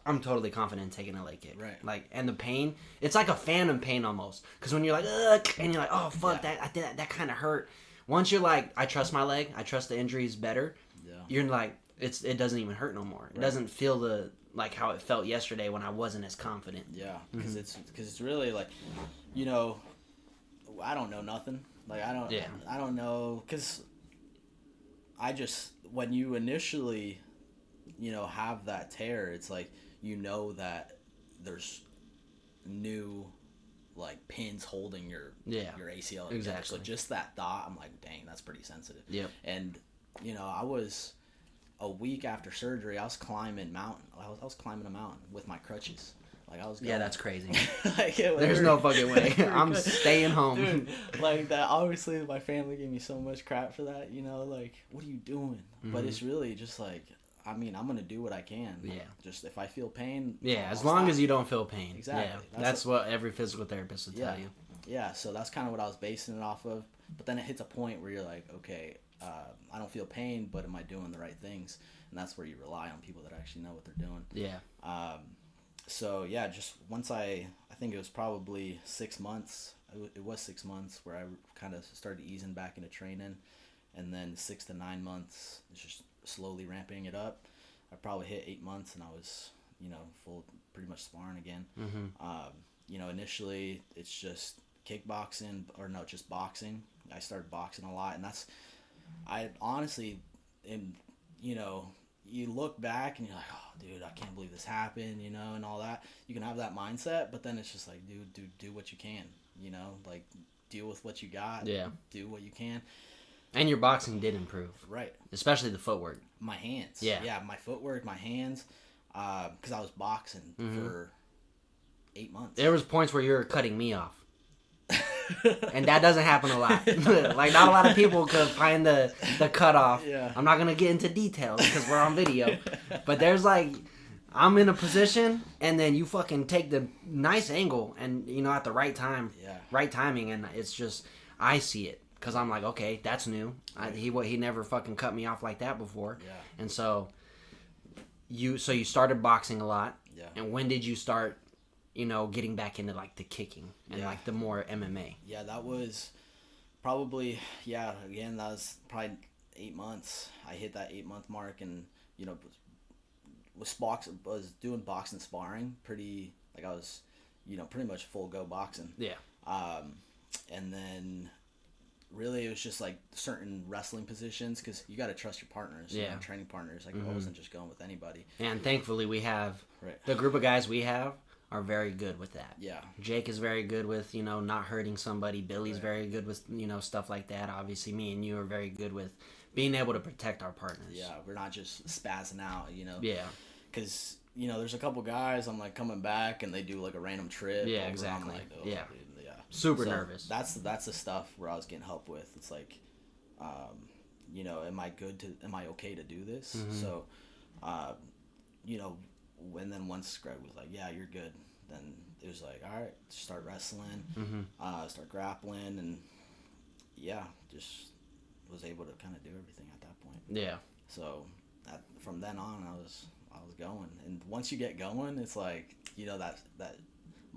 [SPEAKER 2] I'm totally confident in taking a leg kick.
[SPEAKER 1] Right.
[SPEAKER 2] Like, and the pain, it's like a phantom pain almost. Because when you're like, ugh, and you're like, oh, fuck, that kind of hurt. Once you're like, I trust my leg, I trust the injury is better, you're like, it doesn't even hurt no more. It doesn't feel like how it felt yesterday when I wasn't as confident.
[SPEAKER 1] Yeah, because it's really like, you know, I don't know nothing. Like, I don't know, because I just, when you initially, you know, have that tear, it's like, you know that there's new, like, pins holding your ACL.
[SPEAKER 2] Exactly.
[SPEAKER 1] So just that thought, I'm like, dang, that's pretty sensitive.
[SPEAKER 2] Yep.
[SPEAKER 1] And, you know, I was, a week after surgery, I was climbing I was climbing a mountain with my crutches. Like, I was going.
[SPEAKER 2] Yeah, that's crazy.
[SPEAKER 1] Like,
[SPEAKER 2] there's no fucking way. I'm staying home.
[SPEAKER 1] Dude, like, that, obviously, my family gave me so much crap for that, you know, like, what are you doing? But it's really just like, I mean, I'm going to do what I can.
[SPEAKER 2] Yeah.
[SPEAKER 1] Just if I feel pain.
[SPEAKER 2] Yeah, as long as you don't feel pain.
[SPEAKER 1] Exactly.
[SPEAKER 2] Yeah, that's what every physical therapist will tell you.
[SPEAKER 1] Yeah, so that's kind of what I was basing it off of. But then it hits a point where you're like, okay, I don't feel pain, but am I doing the right things? And that's where you rely on people that actually know what they're doing.
[SPEAKER 2] Yeah.
[SPEAKER 1] So, yeah, just once I think it was probably 6 months. It was 6 months where I kind of started easing back into training. And then 6 to 9 months, it's just slowly ramping it up. I probably hit 8 months and I was, you know, pretty much sparring again. You know, initially it's just kickboxing, or no, just boxing. I started boxing a lot, and I honestly am, you know, you look back and you're like, oh, dude, I can't believe this happened, you know, and all that. You can have that mindset, but then it's just like, dude, do what you can, you know, like, deal with what you got.
[SPEAKER 2] Yeah.
[SPEAKER 1] Do what you can.
[SPEAKER 2] And your boxing did improve.
[SPEAKER 1] Right.
[SPEAKER 2] Especially the footwork.
[SPEAKER 1] My hands.
[SPEAKER 2] Yeah.
[SPEAKER 1] Yeah, my footwork, my hands, because I was boxing for 8 months.
[SPEAKER 2] There was points where you were cutting me off. And that doesn't happen a lot. Like, not a lot of people could find the cutoff.
[SPEAKER 1] Yeah.
[SPEAKER 2] I'm not going to get into details because we're on video. But there's like, I'm in a position, and then you fucking take the nice angle, and, you know, at the right time, right timing, and it's just, I see it. Because I'm like, okay, that's new. He never fucking cut me off like that before.
[SPEAKER 1] Yeah.
[SPEAKER 2] And so you started boxing a lot.
[SPEAKER 1] Yeah.
[SPEAKER 2] And when did you start, you know, getting back into, like, the kicking and, like, the more MMA?
[SPEAKER 1] Yeah, that was probably, again, that was probably 8 months. I hit that 8-month mark, and, you know, was doing boxing sparring pretty, like, I was, you know, pretty much full go boxing.
[SPEAKER 2] Yeah.
[SPEAKER 1] And then really it was just like certain wrestling positions, because you got to trust your partners, you know, training partners. Like, I wasn't just going with anybody.
[SPEAKER 2] And thankfully we have the group of guys we have are very good with that.
[SPEAKER 1] Yeah.
[SPEAKER 2] Jake is very good with, you know, not hurting somebody. Billy's very good with, you know, stuff like that. Obviously, me and you are very good with being able to protect our partners.
[SPEAKER 1] Yeah, we're not just spazzing out, you know.
[SPEAKER 2] Yeah.
[SPEAKER 1] Because, you know, there's a couple guys, I'm like coming back and they do like a random trip.
[SPEAKER 2] Yeah, exactly.
[SPEAKER 1] I'm like, oh,
[SPEAKER 2] yeah.
[SPEAKER 1] Dude, yeah.
[SPEAKER 2] Super nervous.
[SPEAKER 1] That's the stuff where I was getting help with. It's like, you know, am I okay to do this? So, you know, and then once Greg was like, yeah, you're good, then it was like, all right, start wrestling, start grappling, and just was able to kind of do everything at that point.
[SPEAKER 2] Yeah.
[SPEAKER 1] So from then on, I was going, and once you get going, it's like, you know, that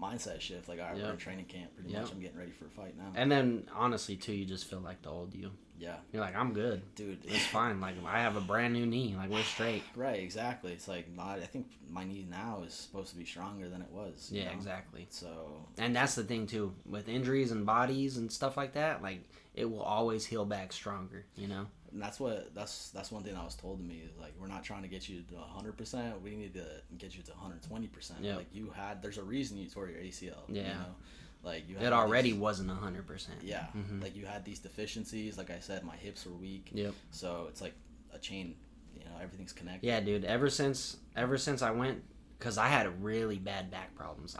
[SPEAKER 1] mindset shift. Like, all right, we're in training camp. Pretty much, I'm getting ready for a fight now.
[SPEAKER 2] And then honestly, too, you just feel like the old you.
[SPEAKER 1] Yeah.
[SPEAKER 2] You're like, I'm good.
[SPEAKER 1] Dude.
[SPEAKER 2] It's fine. Like, I have a brand new knee. Like, we're straight.
[SPEAKER 1] Right, exactly. It's like, I think my knee now is supposed to be stronger than it was.
[SPEAKER 2] Yeah,
[SPEAKER 1] know?
[SPEAKER 2] Exactly.
[SPEAKER 1] So.
[SPEAKER 2] And that's the thing, too. With injuries and bodies and stuff like that, like, it will always heal back stronger, you know?
[SPEAKER 1] And that's one thing that was told to me is like, we're not trying to get you to 100%. We need to get you to 120%.
[SPEAKER 2] Yep.
[SPEAKER 1] Like there's a reason you tore your ACL.
[SPEAKER 2] Yeah.
[SPEAKER 1] You know? Like you had
[SPEAKER 2] it already wasn't 100%.
[SPEAKER 1] Yeah. Mm-hmm. Like you had these deficiencies. Like I said, my hips were weak.
[SPEAKER 2] Yep.
[SPEAKER 1] So it's like a chain. You know, everything's connected.
[SPEAKER 2] Yeah, dude. Ever since I went, because I had really bad back problems.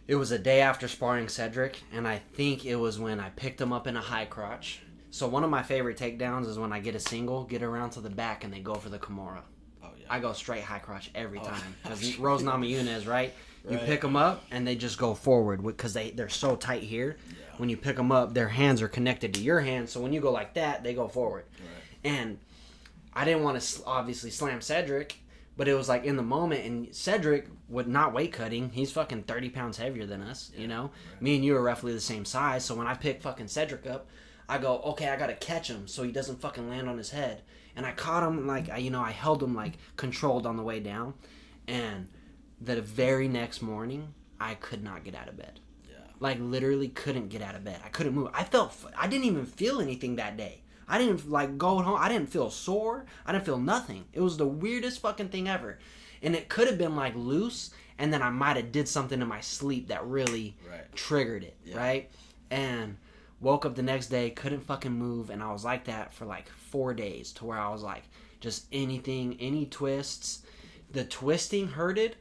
[SPEAKER 2] It was a day after sparring Cedric, and I think it was when I picked him up in a high crotch. So one of my favorite takedowns is when I get a single, get around to the back, and they go for the Kimura.
[SPEAKER 1] Oh, yeah.
[SPEAKER 2] I go straight high crotch every time. Because Rose Namajunas, right? You
[SPEAKER 1] Right.
[SPEAKER 2] pick them up, and they just go forward because they're so tight here.
[SPEAKER 1] Yeah.
[SPEAKER 2] When you pick them up, their hands are connected to your hands. So when you go like that, they go forward.
[SPEAKER 1] Right.
[SPEAKER 2] And I didn't want to obviously slam Cedric, but it was like in the moment, and Cedric would not weight cutting. He's fucking 30 pounds heavier than us, you know? Right. Me and you are roughly the same size, so when I pick fucking Cedric up, I go, okay, I gotta catch him so he doesn't fucking land on his head. And I caught him, like, I held him, like, controlled on the way down. And the very next morning, I could not get out of bed.
[SPEAKER 1] Yeah.
[SPEAKER 2] Like, literally couldn't get out of bed. I couldn't move. I didn't even feel anything that day. I didn't, like, go home. I didn't feel sore. I didn't feel nothing. It was the weirdest fucking thing ever. And it could have been, like, loose, and then I might have did something in my sleep that really triggered it, right? And woke up the next day, couldn't fucking move, and I was like that for, like, 4 days, to where I was, like, just anything, any twists. The twisting hurted.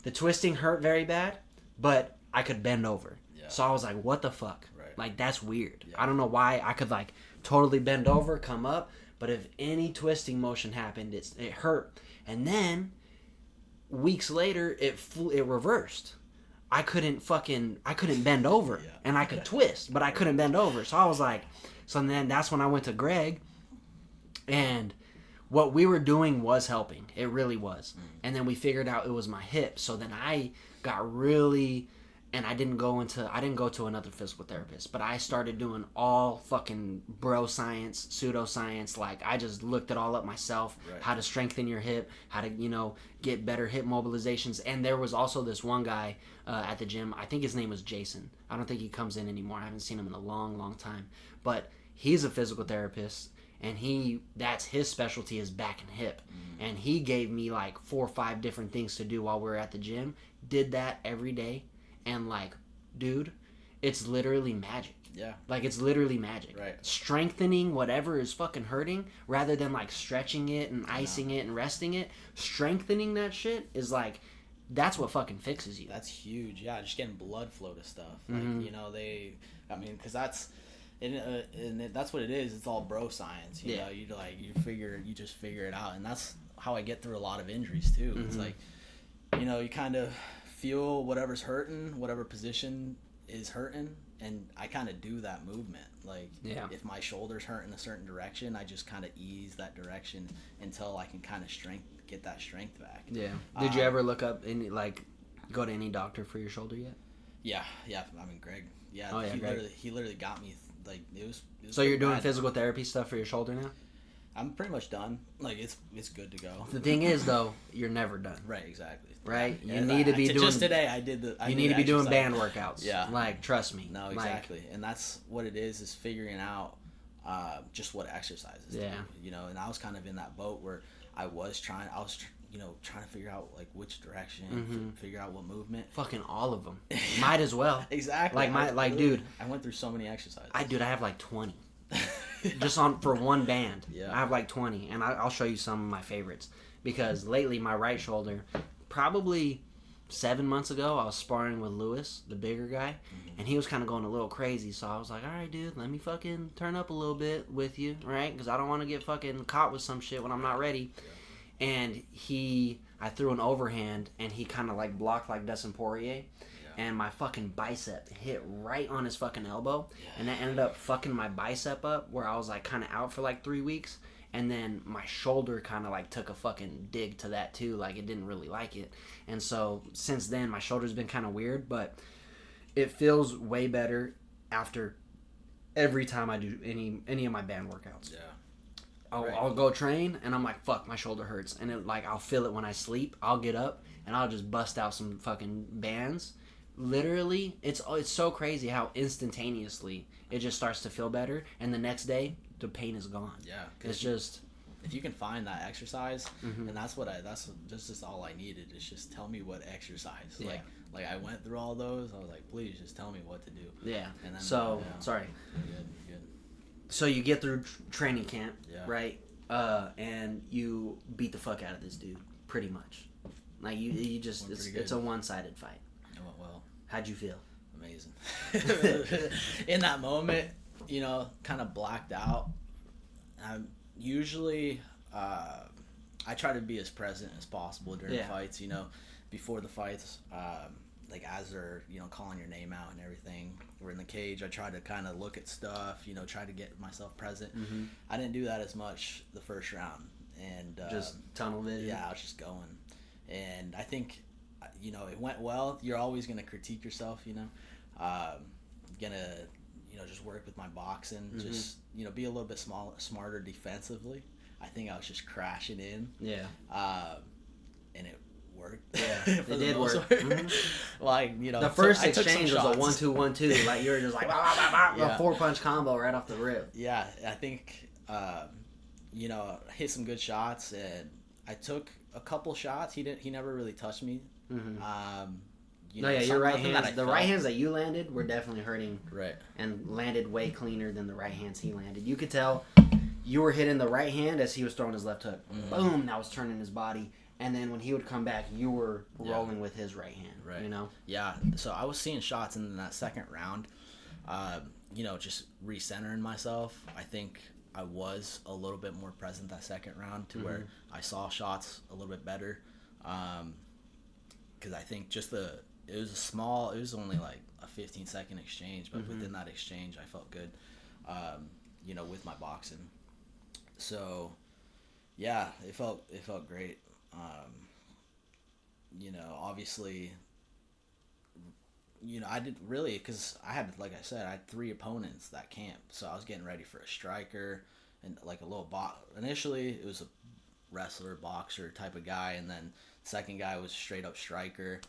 [SPEAKER 2] The twisting hurt very bad, but I could bend over. Yeah. So I was like, what the fuck? Right. Like, that's weird. Yeah. I don't know why I could, like, totally bend over, come up, but if any twisting motion happened, it hurt. And then weeks later, it reversed. I couldn't bend over, and I could twist, but I couldn't bend over. So I was like, so then that's when I went to Greg, and what we were doing was helping. It really was. And then we figured out it was my hip. So then I got really, and I didn't go to another physical therapist, but I started doing all fucking bro science, pseudoscience. Like, I just looked it all up myself, how to strengthen your hip, how to, get better hip mobilizations. And there was also this one guy at the gym. I think his name was Jason. I don't think he comes in anymore. I haven't seen him in a long, long time. But he's a physical therapist, and that's his specialty is back and hip. And he gave me like 4 or 5 different things to do while we were at the gym. Did that every day. And, like, dude, it's literally magic. Yeah. Like, it's literally magic. Right. Strengthening whatever is fucking hurting, rather than, like, stretching it and icing it and resting it. Strengthening that shit is, like, that's what fucking fixes you.
[SPEAKER 1] That's huge. Yeah, just getting blood flow to stuff. Like, because that's... And that's what it is. It's all bro science. You know, you just figure it out. And that's how I get through a lot of injuries, too. It's like, you kind of feel whatever's hurting, whatever position is hurting, and I kind of do that movement. Like, if my shoulder's hurt in a certain direction, I just kind of ease that direction until I can kind of get that strength back. Yeah.
[SPEAKER 2] Did you ever look up go to any doctor for your shoulder yet?
[SPEAKER 1] Yeah. Greg. Yeah. He literally got me. Like, it was
[SPEAKER 2] so you're doing physical therapy stuff for your shoulder now?
[SPEAKER 1] I'm pretty much done. Like, it's good to go.
[SPEAKER 2] The thing is, though, you're never done.
[SPEAKER 1] Right, exactly.
[SPEAKER 2] Right? You need to be doing...
[SPEAKER 1] Just today, you
[SPEAKER 2] need to be doing band workouts.
[SPEAKER 1] Yeah.
[SPEAKER 2] Like, trust me.
[SPEAKER 1] No, exactly. And that's what it is figuring out just what exercises to do. And I was kind of in that boat where I was trying to figure out, like, which direction, figure out what movement.
[SPEAKER 2] Fucking all of them. Might as well.
[SPEAKER 1] Exactly.
[SPEAKER 2] Dude.
[SPEAKER 1] I went through so many exercises.
[SPEAKER 2] I have like 20. Just for one band. Yeah. I have like 20. And I'll show you some of my favorites. Because lately, my right shoulder, probably 7 months ago, I was sparring with Lewis, the bigger guy. And he was kind of going a little crazy. So I was like, all right, dude, let me fucking turn up a little bit with you. Right? Because I don't want to get fucking caught with some shit when I'm not ready. Yeah. And I threw an overhand, and he kind of like blocked like Dustin Poirier, and my fucking bicep hit right on his fucking elbow, and that ended up fucking my bicep up, where I was like kind of out for like 3 weeks, and then my shoulder kind of like took a fucking dig to that too, like it didn't really like it, and so since then my shoulder's been kind of weird, but it feels way better after every time I do any of my band workouts.
[SPEAKER 1] Yeah.
[SPEAKER 2] I'll go train, and I'm like, fuck, my shoulder hurts. And it, like, I'll feel it when I sleep. I'll get up, and I'll just bust out some fucking bands. Literally, it's so crazy how instantaneously it just starts to feel better, and the next day, the pain is gone.
[SPEAKER 1] Yeah.
[SPEAKER 2] It's just...
[SPEAKER 1] If you can find that exercise, and that's just all I needed, is just tell me what exercise. Yeah. Like I went through all those, I was like, please just tell me what to do.
[SPEAKER 2] Yeah.
[SPEAKER 1] And then,
[SPEAKER 2] sorry.
[SPEAKER 1] You're good.
[SPEAKER 2] So you get through training camp,
[SPEAKER 1] yeah.
[SPEAKER 2] right? And you beat the fuck out of this dude, pretty much. Like you just it's a one-sided fight.
[SPEAKER 1] It went well.
[SPEAKER 2] How'd you feel?
[SPEAKER 1] Amazing. In that moment, kind of blacked out. Usually, I try to be as present as possible during fights. Before the fights, like as they're calling your name out and everything, we're in the cage. I try to kind of look at stuff, try to get myself present. I didn't do that as much the first round, and
[SPEAKER 2] just tunnel vision.
[SPEAKER 1] Yeah, I was just going, and I think it went well. You're always gonna critique yourself, gonna just work with my boxing, just be a little bit smarter defensively. I think I was just crashing in.
[SPEAKER 2] Yeah.
[SPEAKER 1] And it worked.
[SPEAKER 2] Yeah, it did work.
[SPEAKER 1] Like,
[SPEAKER 2] the first exchange was a 1-2-1-2. Like, you were just like, a 4-punch combo right off the rip.
[SPEAKER 1] Yeah, I think, hit some good shots, and I took a couple shots. He never really touched me.
[SPEAKER 2] Your right hands. The right hands that you landed were definitely hurting.
[SPEAKER 1] Right.
[SPEAKER 2] And landed way cleaner than the right hands he landed. You could tell you were hitting the right hand as he was throwing his left hook. Boom, that was turning his body. And then when he would come back, you were rolling with his right hand. Right.
[SPEAKER 1] Yeah. So I was seeing shots in that second round. Just recentering myself. I think I was a little bit more present that second round to where I saw shots a little bit better. Because I think it was only like a 15-second exchange, but within that exchange, I felt good, with my boxing. So, yeah, it felt great. Obviously, I did really, because I had 3 opponents that camp, so I was getting ready for a striker and like a little box. Initially, it was a wrestler, boxer type of guy, and then the second guy was straight up striker.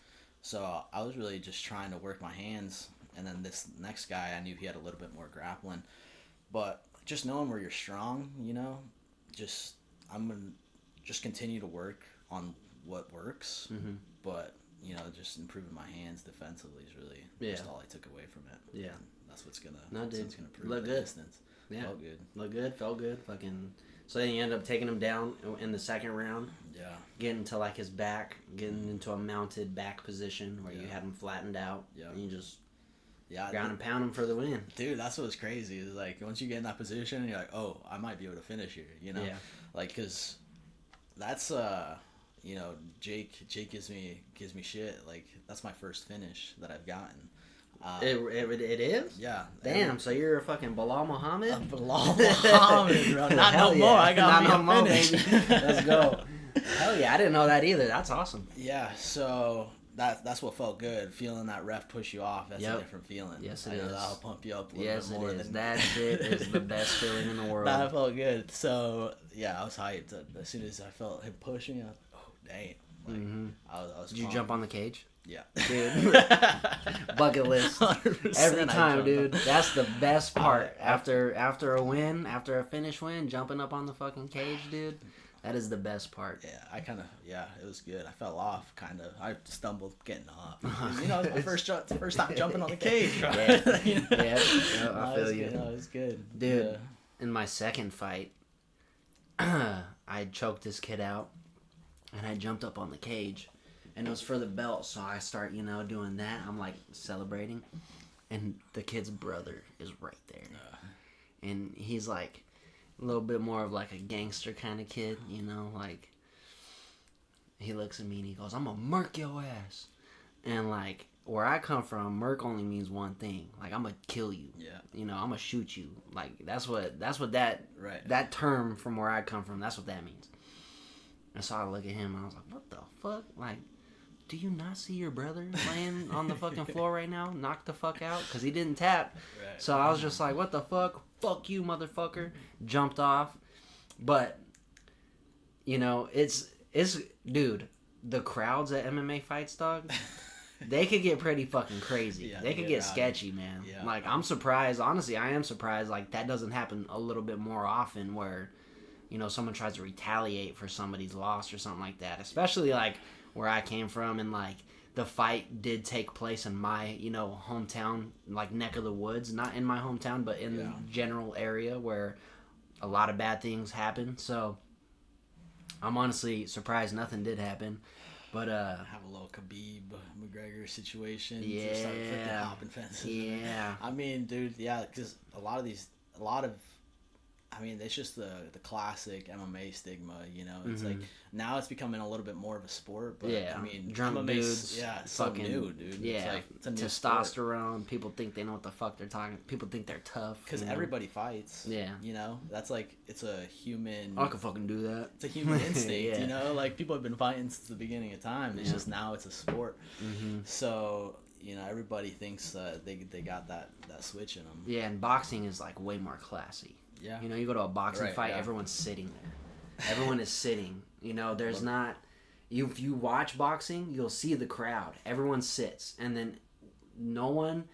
[SPEAKER 1] So I was really just trying to work my hands, and then this next guy, I knew he had a little bit more grappling, but just knowing where you're strong, I'm gonna just continue to work on what works, but just improving my hands defensively is really just all I took away from it.
[SPEAKER 2] Yeah,
[SPEAKER 1] and that's what's gonna prove
[SPEAKER 2] Look
[SPEAKER 1] the
[SPEAKER 2] good.
[SPEAKER 1] distance.
[SPEAKER 2] Yeah,
[SPEAKER 1] felt good.
[SPEAKER 2] Look good, felt good. Fucking. So then you end up taking him down in the second round.
[SPEAKER 1] Yeah.
[SPEAKER 2] Getting to like his back, getting into a mounted back position where you had him flattened out. Yeah. And you just ground and pound him for the win. Dude,
[SPEAKER 1] that's what was crazy. Is like once you get in that position, you're like, oh, I might be able to finish here. Yeah. Like, cause that's Jake gives me shit. Like that's my first finish that I've gotten.
[SPEAKER 2] It is?
[SPEAKER 1] Yeah.
[SPEAKER 2] Damn, so you're a fucking Bilal Muhammad?
[SPEAKER 1] Bilal Muhammad, bro. Not no more. I got
[SPEAKER 2] Not
[SPEAKER 1] me
[SPEAKER 2] no
[SPEAKER 1] a finish.
[SPEAKER 2] Baby. Let's go. Hell yeah, I didn't know that either. That's awesome.
[SPEAKER 1] Yeah, so that's what felt good. Feeling that ref push you off, that's a different feeling.
[SPEAKER 2] Yes, it is.
[SPEAKER 1] That'll pump you up a little bit more.
[SPEAKER 2] Yes, it is. That shit is the best feeling in the world.
[SPEAKER 1] That felt good. So, yeah, I was hyped. As soon as I felt him pushing me, I was like, oh, dang. Like, I was
[SPEAKER 2] Did you jump on the cage?
[SPEAKER 1] Yeah.
[SPEAKER 2] Dude. Bucket list. Every time, dude. That's the best part. After a win, after a finish win, jumping up on the fucking cage, dude. That is the best part.
[SPEAKER 1] Yeah, it was good. I fell off, kind of. I stumbled getting off. It was my first time jumping on the cage. Right?
[SPEAKER 2] I feel you.
[SPEAKER 1] It was good.
[SPEAKER 2] Dude, in my second fight, I choked this kid out, and I jumped up on the cage. And it was for the belt, so I start, doing that. I'm, like, celebrating. And the kid's brother is right there. And he's, like, a little bit more of, like, a gangster kind of kid, like... He looks at me and he goes, I'm gonna murk your ass. And, like, where I come from, murk only means one thing. Like, I'm gonna kill you.
[SPEAKER 1] Yeah.
[SPEAKER 2] I'm gonna shoot you. Like, that's what that term from where I come from, that's what that means. And so I look at him and I was like, what the fuck? Like... do you not see your brother laying on the fucking floor right now? Knocked the fuck out? Because he didn't tap. Right. So I was just like, what the fuck? Fuck you, motherfucker. Jumped off. But, you know, it's dude, the crowds at MMA fights, dog, they could get pretty fucking crazy. Yeah, they could get sketchy, man. Yeah. Like, I'm surprised. Honestly, I am surprised. Like, that doesn't happen a little bit more often where, you know, someone tries to retaliate for somebody's loss or something like that. Especially, like, where I came from and, like, the fight did take place in my, you know, hometown, like, neck of the woods. Not in my hometown, but in the general area where a lot of bad things happen. So, I'm honestly surprised nothing did happen. But
[SPEAKER 1] have a little Khabib McGregor situation. Yeah. Start hopping fences. Yeah. I mean, dude, yeah, because a lot of I mean, it's just the classic MMA stigma, you know. It's like now it's becoming a little bit more of a sport, but I mean,
[SPEAKER 2] drunk dudes,
[SPEAKER 1] it's fucking so new, dude.
[SPEAKER 2] Yeah, it's a new testosterone. Sport. People think they know what the fuck they're talking. People think they're tough
[SPEAKER 1] because everybody fights. Yeah, you know, that's like it's a human.
[SPEAKER 2] I could fucking do that.
[SPEAKER 1] It's a human instinct, you know. Like people have been fighting since the beginning of time. It's just now it's a sport. So. You know, everybody thinks they got that switch in them.
[SPEAKER 2] Yeah, and boxing is like way more classy. Yeah. You know, you go to a boxing fight, everyone's sitting there. Everyone is sitting. You know, there's not... If you watch boxing, you'll see the crowd. Everyone sits. And then no one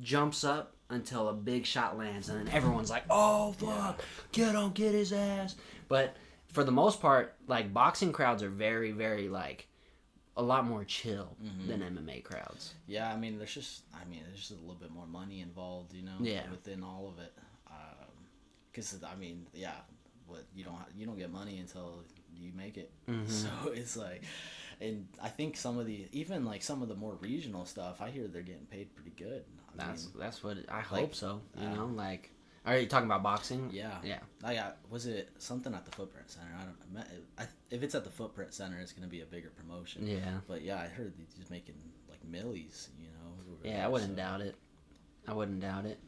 [SPEAKER 2] jumps up until a big shot lands. And then everyone's like, oh, fuck. Get his ass. But for the most part, like, boxing crowds are very, very, like... a lot more chill than MMA crowds.
[SPEAKER 1] Yeah, I mean, there's just a little bit more money involved, you know, within all of it. Because I mean, what you don't get money until you make it. So it's like, and I think some of the more regional stuff, I hear they're getting paid pretty good.
[SPEAKER 2] That's what I hope so. You know, like. Are you talking about boxing?
[SPEAKER 1] Yeah. Was it something at the Footprint Center? If it's at the Footprint Center, it's going to be a bigger promotion. Yeah. But yeah, I heard he's making like millies, you know.
[SPEAKER 2] Yeah, I wouldn't doubt it.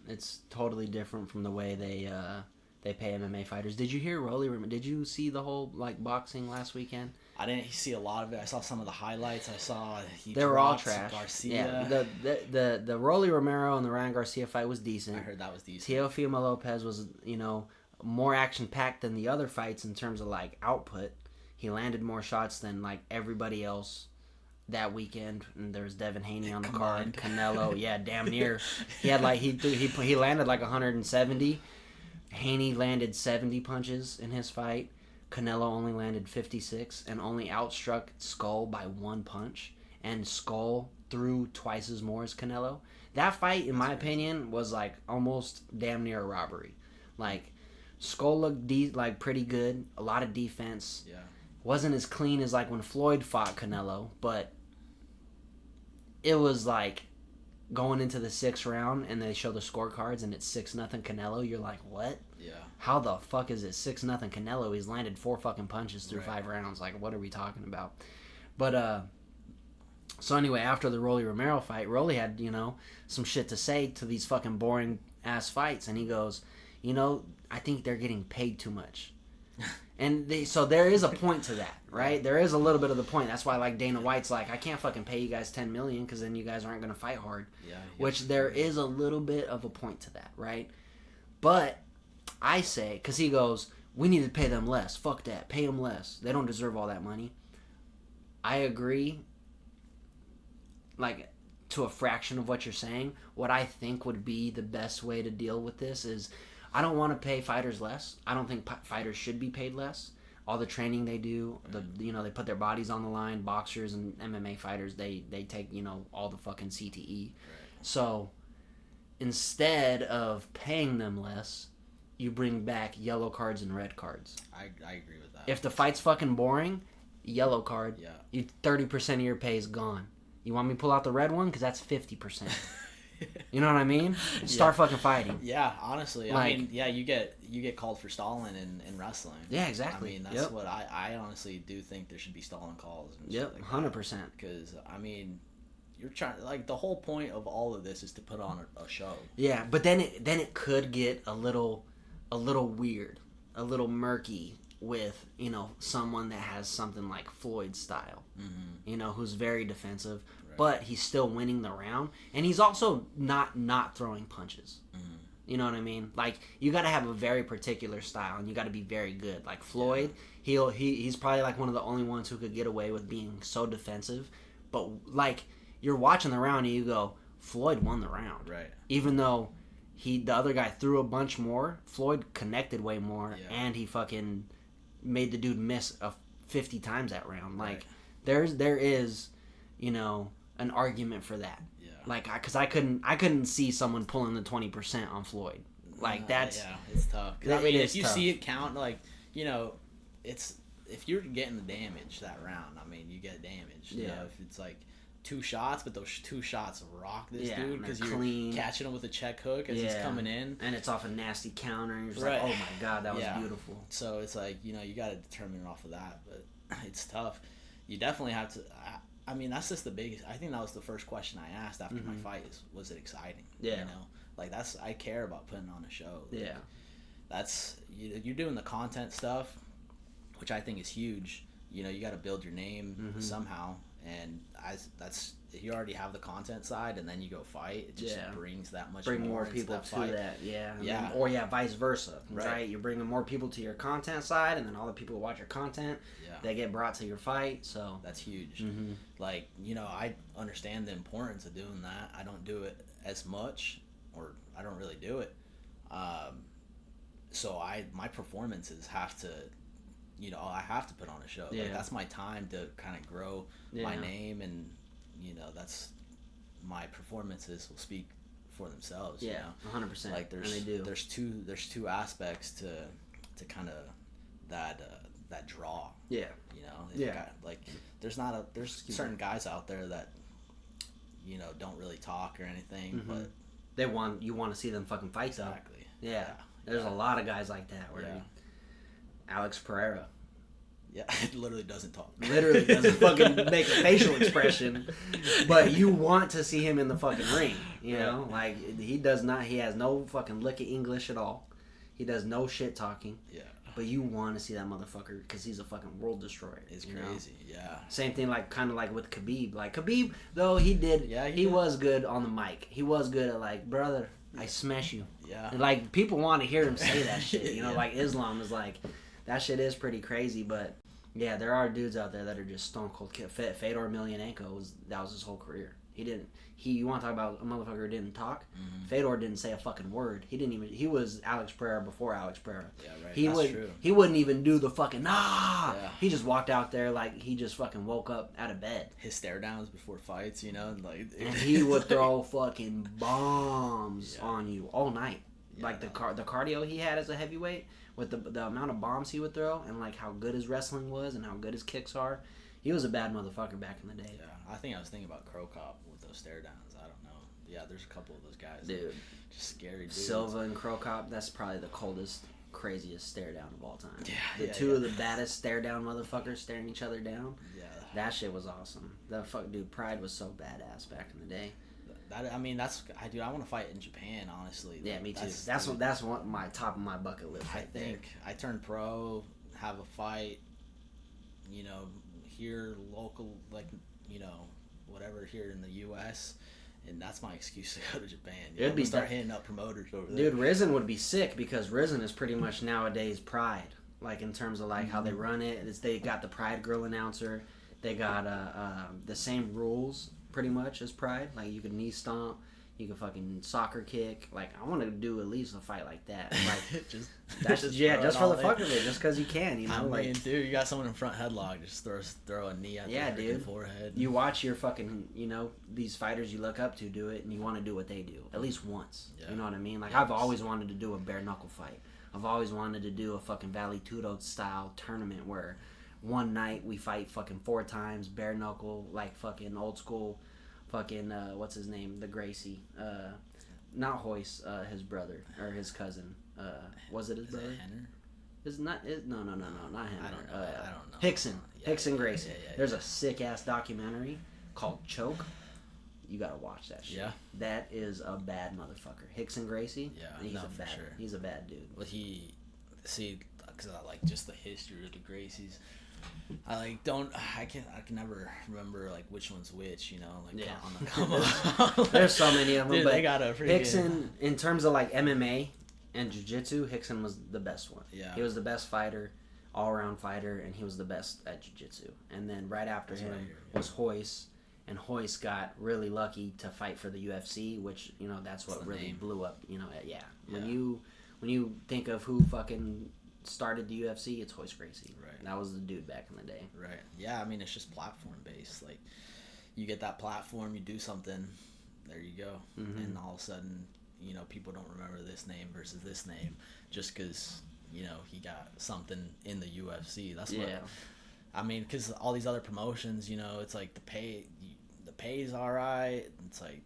[SPEAKER 2] It's totally different from the way they pay MMA fighters. Did you hear Rolly? Did you see the whole like boxing last weekend?
[SPEAKER 1] I didn't see a lot of it. I saw some of the highlights. I saw
[SPEAKER 2] they were all trash. Garcia. Yeah, the Rolly Romero and the Ryan Garcia fight was decent.
[SPEAKER 1] I heard that was decent.
[SPEAKER 2] Teofimo Lopez was, you know, more action packed than the other fights in terms of like output. He landed more shots than like everybody else that weekend. And there was Devin Haney on the card. Canelo, damn near. He had like he landed like 170. Haney landed 70 punches in his fight. Canelo only landed 56 and only outstruck Skull by 1 punch. And Skull threw twice as more as Canelo. That fight, in my opinion, was like almost damn near a robbery. Like, Skull looked like pretty good. A lot of defense. Yeah. Wasn't as clean as like when Floyd fought Canelo, but it was like going into the 6th round and they show the scorecards and it's 6-0 Canelo. You're like, what? Yeah. How the fuck is it 6-0 Canelo? He's landed 4 fucking punches through 5 rounds. Like, what are we talking about? But, so anyway, after the Rolly Romero fight, Rolly had, you know, some shit to say to these fucking boring ass fights. And he goes, you know, I think they're getting paid too much. And so there is a point to that, right? There is a little bit of the point. That's why, like, Dana White's like, I can't fucking pay you guys $10 million because then you guys aren't going to fight hard. Yeah. Which there is a little bit of a point to that, right? But I say, because he goes, we need to pay them less. Fuck that. Pay them less. They don't deserve all that money. I agree, like, to a fraction of what you're saying. What I think would be the best way to deal with this is I don't want to pay fighters less. I don't think fighters should be paid less. All the training they do, they put their bodies on the line. Boxers and MMA fighters, they take, you know, all the fucking CTE. Right. So instead of paying them less, you bring back yellow cards and red cards. I
[SPEAKER 1] agree with that.
[SPEAKER 2] If the fight's fucking boring, yellow card. Yeah. 30% of your pay is gone. You want me to pull out the red one? Because that's 50%. You know what I mean? Start fucking fighting.
[SPEAKER 1] Yeah, honestly. Like, I mean, yeah, you get called for stalling in wrestling.
[SPEAKER 2] Yeah, exactly.
[SPEAKER 1] I mean, that's what I honestly do think there should be stalling calls. And
[SPEAKER 2] yep,
[SPEAKER 1] like
[SPEAKER 2] 100%.
[SPEAKER 1] Because, I mean, you're trying, like, the whole point of all of this is to put on a show.
[SPEAKER 2] Yeah, but then it could get a little weird, a little murky with, someone that has something like Floyd's style, who's very defensive, but he's still winning the round, and he's also not throwing punches. You know what I mean? Like, you got to have a very particular style, and you got to be very good. Like Floyd, he's probably like one of the only ones who could get away with being so defensive, but like, you're watching the round and you go, Floyd won the round,
[SPEAKER 1] right?
[SPEAKER 2] Even though the other guy threw a bunch more, Floyd connected way more, and he fucking made the dude miss 50 times that round. Like, there is, an argument for that. Yeah. Like, because I couldn't see someone pulling the 20% on Floyd. Like, that's
[SPEAKER 1] it's tough. I mean, if you see it count, like, it's if you're getting the damage that round, I mean, you get damage. Yeah. If it's like 2 shots, but those 2 shots rock this dude because you're clean. Catching him with a check hook as he's coming in,
[SPEAKER 2] and it's off a nasty counter, and you're just like, oh my god, that was beautiful.
[SPEAKER 1] So it's like, you got to determine it off of that, but it's tough. You definitely have to. I mean, that's just the biggest. I think that was the first question I asked after my fight was it exciting? Yeah, like I care about putting on a show. Like, that's you're doing the content stuff, which I think is huge. You got to build your name somehow. And that's you already have the content side, and then you go fight. It just brings that much more
[SPEAKER 2] people
[SPEAKER 1] that
[SPEAKER 2] to that. Or vice versa. Right. You're bringing more people to your content side, and then all the people who watch your content, they get brought to your fight. So
[SPEAKER 1] that's huge. Like, I understand the importance of doing that. I don't do it as much, or I don't really do it. So my performances have to. I have to put on a show. Yeah. Like, that's my time to kind of grow my name, and that's my performances will speak for themselves.
[SPEAKER 2] Yeah, 100%.
[SPEAKER 1] Like there's two aspects to kind of that draw.
[SPEAKER 2] Yeah.
[SPEAKER 1] There's certain guys out there that don't really talk or anything, but
[SPEAKER 2] you want to see them fucking fight.
[SPEAKER 1] Exactly.
[SPEAKER 2] Yeah. There's a lot of guys like that where Alex Pereira.
[SPEAKER 1] Yeah, it literally doesn't talk.
[SPEAKER 2] Literally doesn't fucking make a facial expression, but you want to see him in the fucking ring. Like, he does not. He has no fucking lick of English at all. He does no shit talking. Yeah. But you want to see that motherfucker because he's a fucking world destroyer.
[SPEAKER 1] It's crazy. Yeah.
[SPEAKER 2] Same thing, kind of like with Khabib. Like, Khabib, though, he was good on the mic. He was good at, like, brother, I smash you. Yeah. And, like, people want to hear him say that shit. Like, Islam is like, that shit is pretty crazy, but yeah, there are dudes out there that are just stone cold. Fedor Emelianenko that was his whole career. You want to talk about a motherfucker who didn't talk? Fedor didn't say a fucking word. He was Alex Pereira before Alex Pereira. Yeah, right. True. He wouldn't even do the fucking nah. Yeah. He just walked out there like he just fucking woke up out of bed.
[SPEAKER 1] His stare downs before fights, and
[SPEAKER 2] he would throw fucking bombs on you all night. Yeah, like the cardio he had as a heavyweight, with the amount of bombs he would throw, and like how good his wrestling was and how good his kicks are. He was a bad motherfucker back in the day.
[SPEAKER 1] Yeah, I think I was thinking about Crow Cop with those stare downs. I don't know. Yeah, there's a couple of those guys.
[SPEAKER 2] Dude.
[SPEAKER 1] Just scary dudes.
[SPEAKER 2] Silva and Crow Cop, that's probably the coldest, craziest stare down of all time. Yeah, two of the baddest stare down motherfuckers staring each other down. Yeah. That shit was awesome. Dude, Pride was so badass back in the day.
[SPEAKER 1] I want to fight in Japan, honestly.
[SPEAKER 2] Yeah, me too. That's what my top of my bucket list.
[SPEAKER 1] I think I turned pro, have a fight, here local, whatever here in the U.S., and that's my excuse to go to Japan. It'd be start hitting up promoters over there.
[SPEAKER 2] Dude, Risen would be sick because Risen is pretty much nowadays Pride, like in terms of like how they run it. They got the Pride girl announcer. They got the same rules pretty much as Pride. Like, you can knee stomp, you can fucking soccer kick. Like, I want to do at least a fight like that. Like, just for the fuck of it, just because you can.
[SPEAKER 1] I mean, dude, you got someone in front headlock, just throw a knee at their forehead.
[SPEAKER 2] You watch your fucking, these fighters you look up to do it, and you want to do what they do at least once. Yeah. You know what I mean? Like, I've always wanted to do a bare knuckle fight. I've always wanted to do a fucking Valley Tudo style tournament where one night we fight fucking 4 times, bare knuckle, like fucking old school, fucking, what's his name? The Gracie. Not Hoyce, his brother, or his cousin. Was it his brother?
[SPEAKER 1] Is it
[SPEAKER 2] Henner? No, not Henner.
[SPEAKER 1] I don't know.
[SPEAKER 2] Hickson. Hickson Gracie. Yeah, there's a sick-ass documentary called Choke. You gotta watch that shit. Yeah. That is a bad motherfucker. Hickson Gracie.
[SPEAKER 1] Yeah,
[SPEAKER 2] for sure. He's a bad dude.
[SPEAKER 1] But because I like just the history of the Gracies. I can never remember like which one's which, you know, like on the come up.
[SPEAKER 2] There's so many of them,
[SPEAKER 1] dude,
[SPEAKER 2] but
[SPEAKER 1] they got a freaking...
[SPEAKER 2] Hickson, in terms of like MMA and jiu-jitsu, Hickson was the best one.
[SPEAKER 1] Yeah.
[SPEAKER 2] He was the best fighter, all-around fighter, and he was the best at jiu-jitsu. And then right after him was Hoist, and Hoist got really lucky to fight for the UFC, which, you know, that's what really blew up, you know, When you think of who fucking started the UFC, it's Hoist Gracie.
[SPEAKER 1] Right.
[SPEAKER 2] That was the dude back in the day.
[SPEAKER 1] Right. Yeah, I mean, it's just platform based. Like, you get that platform, you do something, there you go. Mm-hmm. And all of a sudden, you know, people don't remember this name versus this name just because, you know, he got something in the UFC. That's what... I mean, because all these other promotions, you know, it's like the pay's all right. It's like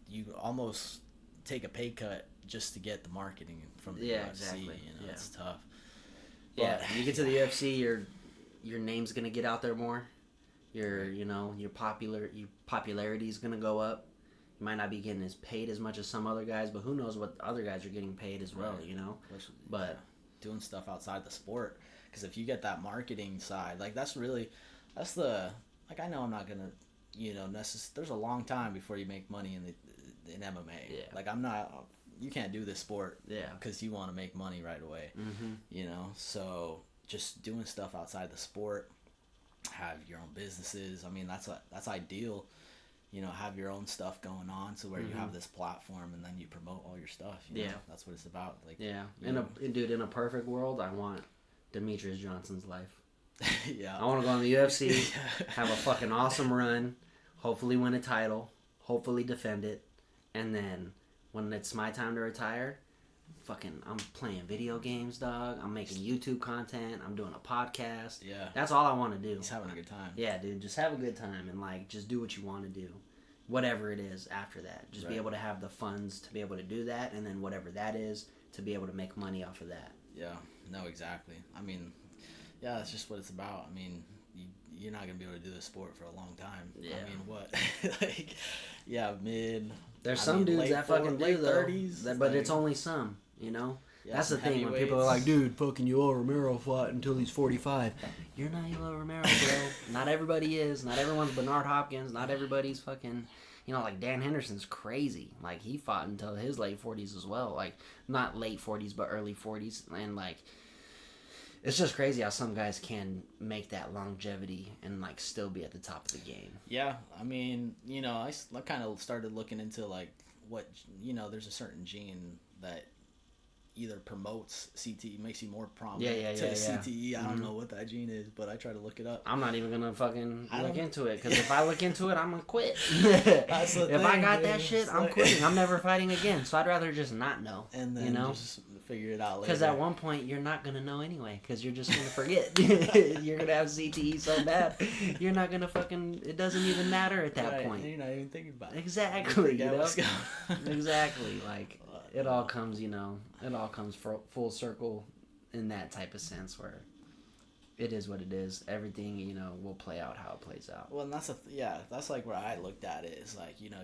[SPEAKER 1] you almost take a pay cut just to get the marketing from the UFC. Exactly. You know, it's tough.
[SPEAKER 2] Yeah, you get to the UFC, your name's gonna get out there more. Your popularity is gonna go up. You might not be getting as paid as much as some other guys, but who knows what other guys are getting paid as well, you know. But
[SPEAKER 1] doing stuff outside the sport, because if you get that marketing side, like that's the like, I know I'm not gonna, you know, there's a long time before you make money in MMA. Yeah. Like you can't do this sport because you want to make money right away. Mm-hmm. You know, so just doing stuff outside the sport, have your own businesses. I mean, that's ideal. You know, have your own stuff going on, so where you have this platform and then you promote all your stuff. You know? That's what it's about. Like,
[SPEAKER 2] in a perfect world, I want Demetrius Johnson's life.
[SPEAKER 1] Yeah,
[SPEAKER 2] I want to go in the UFC, have a fucking awesome run, hopefully win a title, hopefully defend it, and then when it's my time to retire, I'm playing video games, dog. I'm making YouTube content. I'm doing a podcast.
[SPEAKER 1] Yeah.
[SPEAKER 2] That's all I want to do.
[SPEAKER 1] Just having a good time.
[SPEAKER 2] Yeah, dude. Just have a good time and, like, just do what you want to do. Whatever it is after that. Just be able to have the funds to be able to do that, and then whatever that is, to be able to make money off of that.
[SPEAKER 1] Yeah. No, exactly. I mean, yeah, that's just what it's about. I mean, you're not going to be able to do this sport for a long time. Yeah. I mean, what? Like,
[SPEAKER 2] There's some dudes that fucking do, though. 30s, but it's only some, you know? Yeah, that's the thing when people are like, dude, fucking Yoel Romero fought until he's 45. You're not Yoel Romero, bro. Not everybody is. Not everyone's Bernard Hopkins. Not everybody's fucking, you know, like Dan Henderson's crazy. Like, he fought until his late 40s as well. Like, not late 40s, but early 40s. And, like, it's just crazy how some guys can make that longevity and, like, still be at the top of the game.
[SPEAKER 1] Yeah, I mean, you know, I kind of started looking into, like, what, you know, there's a certain gene that either promotes CTE, makes you more prominent to CTE. I don't know what that gene is, but I try to look it up.
[SPEAKER 2] I'm not even going to fucking look into it, because if I look into it, I'm going to quit.
[SPEAKER 1] That's the thing,
[SPEAKER 2] if I got that shit, I'm quitting. I'm never fighting again, so I'd rather just not know.
[SPEAKER 1] And then, you know, just figure it out later.
[SPEAKER 2] Because at one point, you're not going to know anyway, because you're just going to forget. You're going to have CTE so bad, you're not going to fucking, it doesn't even matter at that point.
[SPEAKER 1] You're not even thinking about it.
[SPEAKER 2] Exactly, you know? Exactly, like, it all comes, you know, full circle in that type of sense where it is what it is. Everything, you know, will play out how it plays out.
[SPEAKER 1] Well, and that's like where I looked at it. It's like, you know,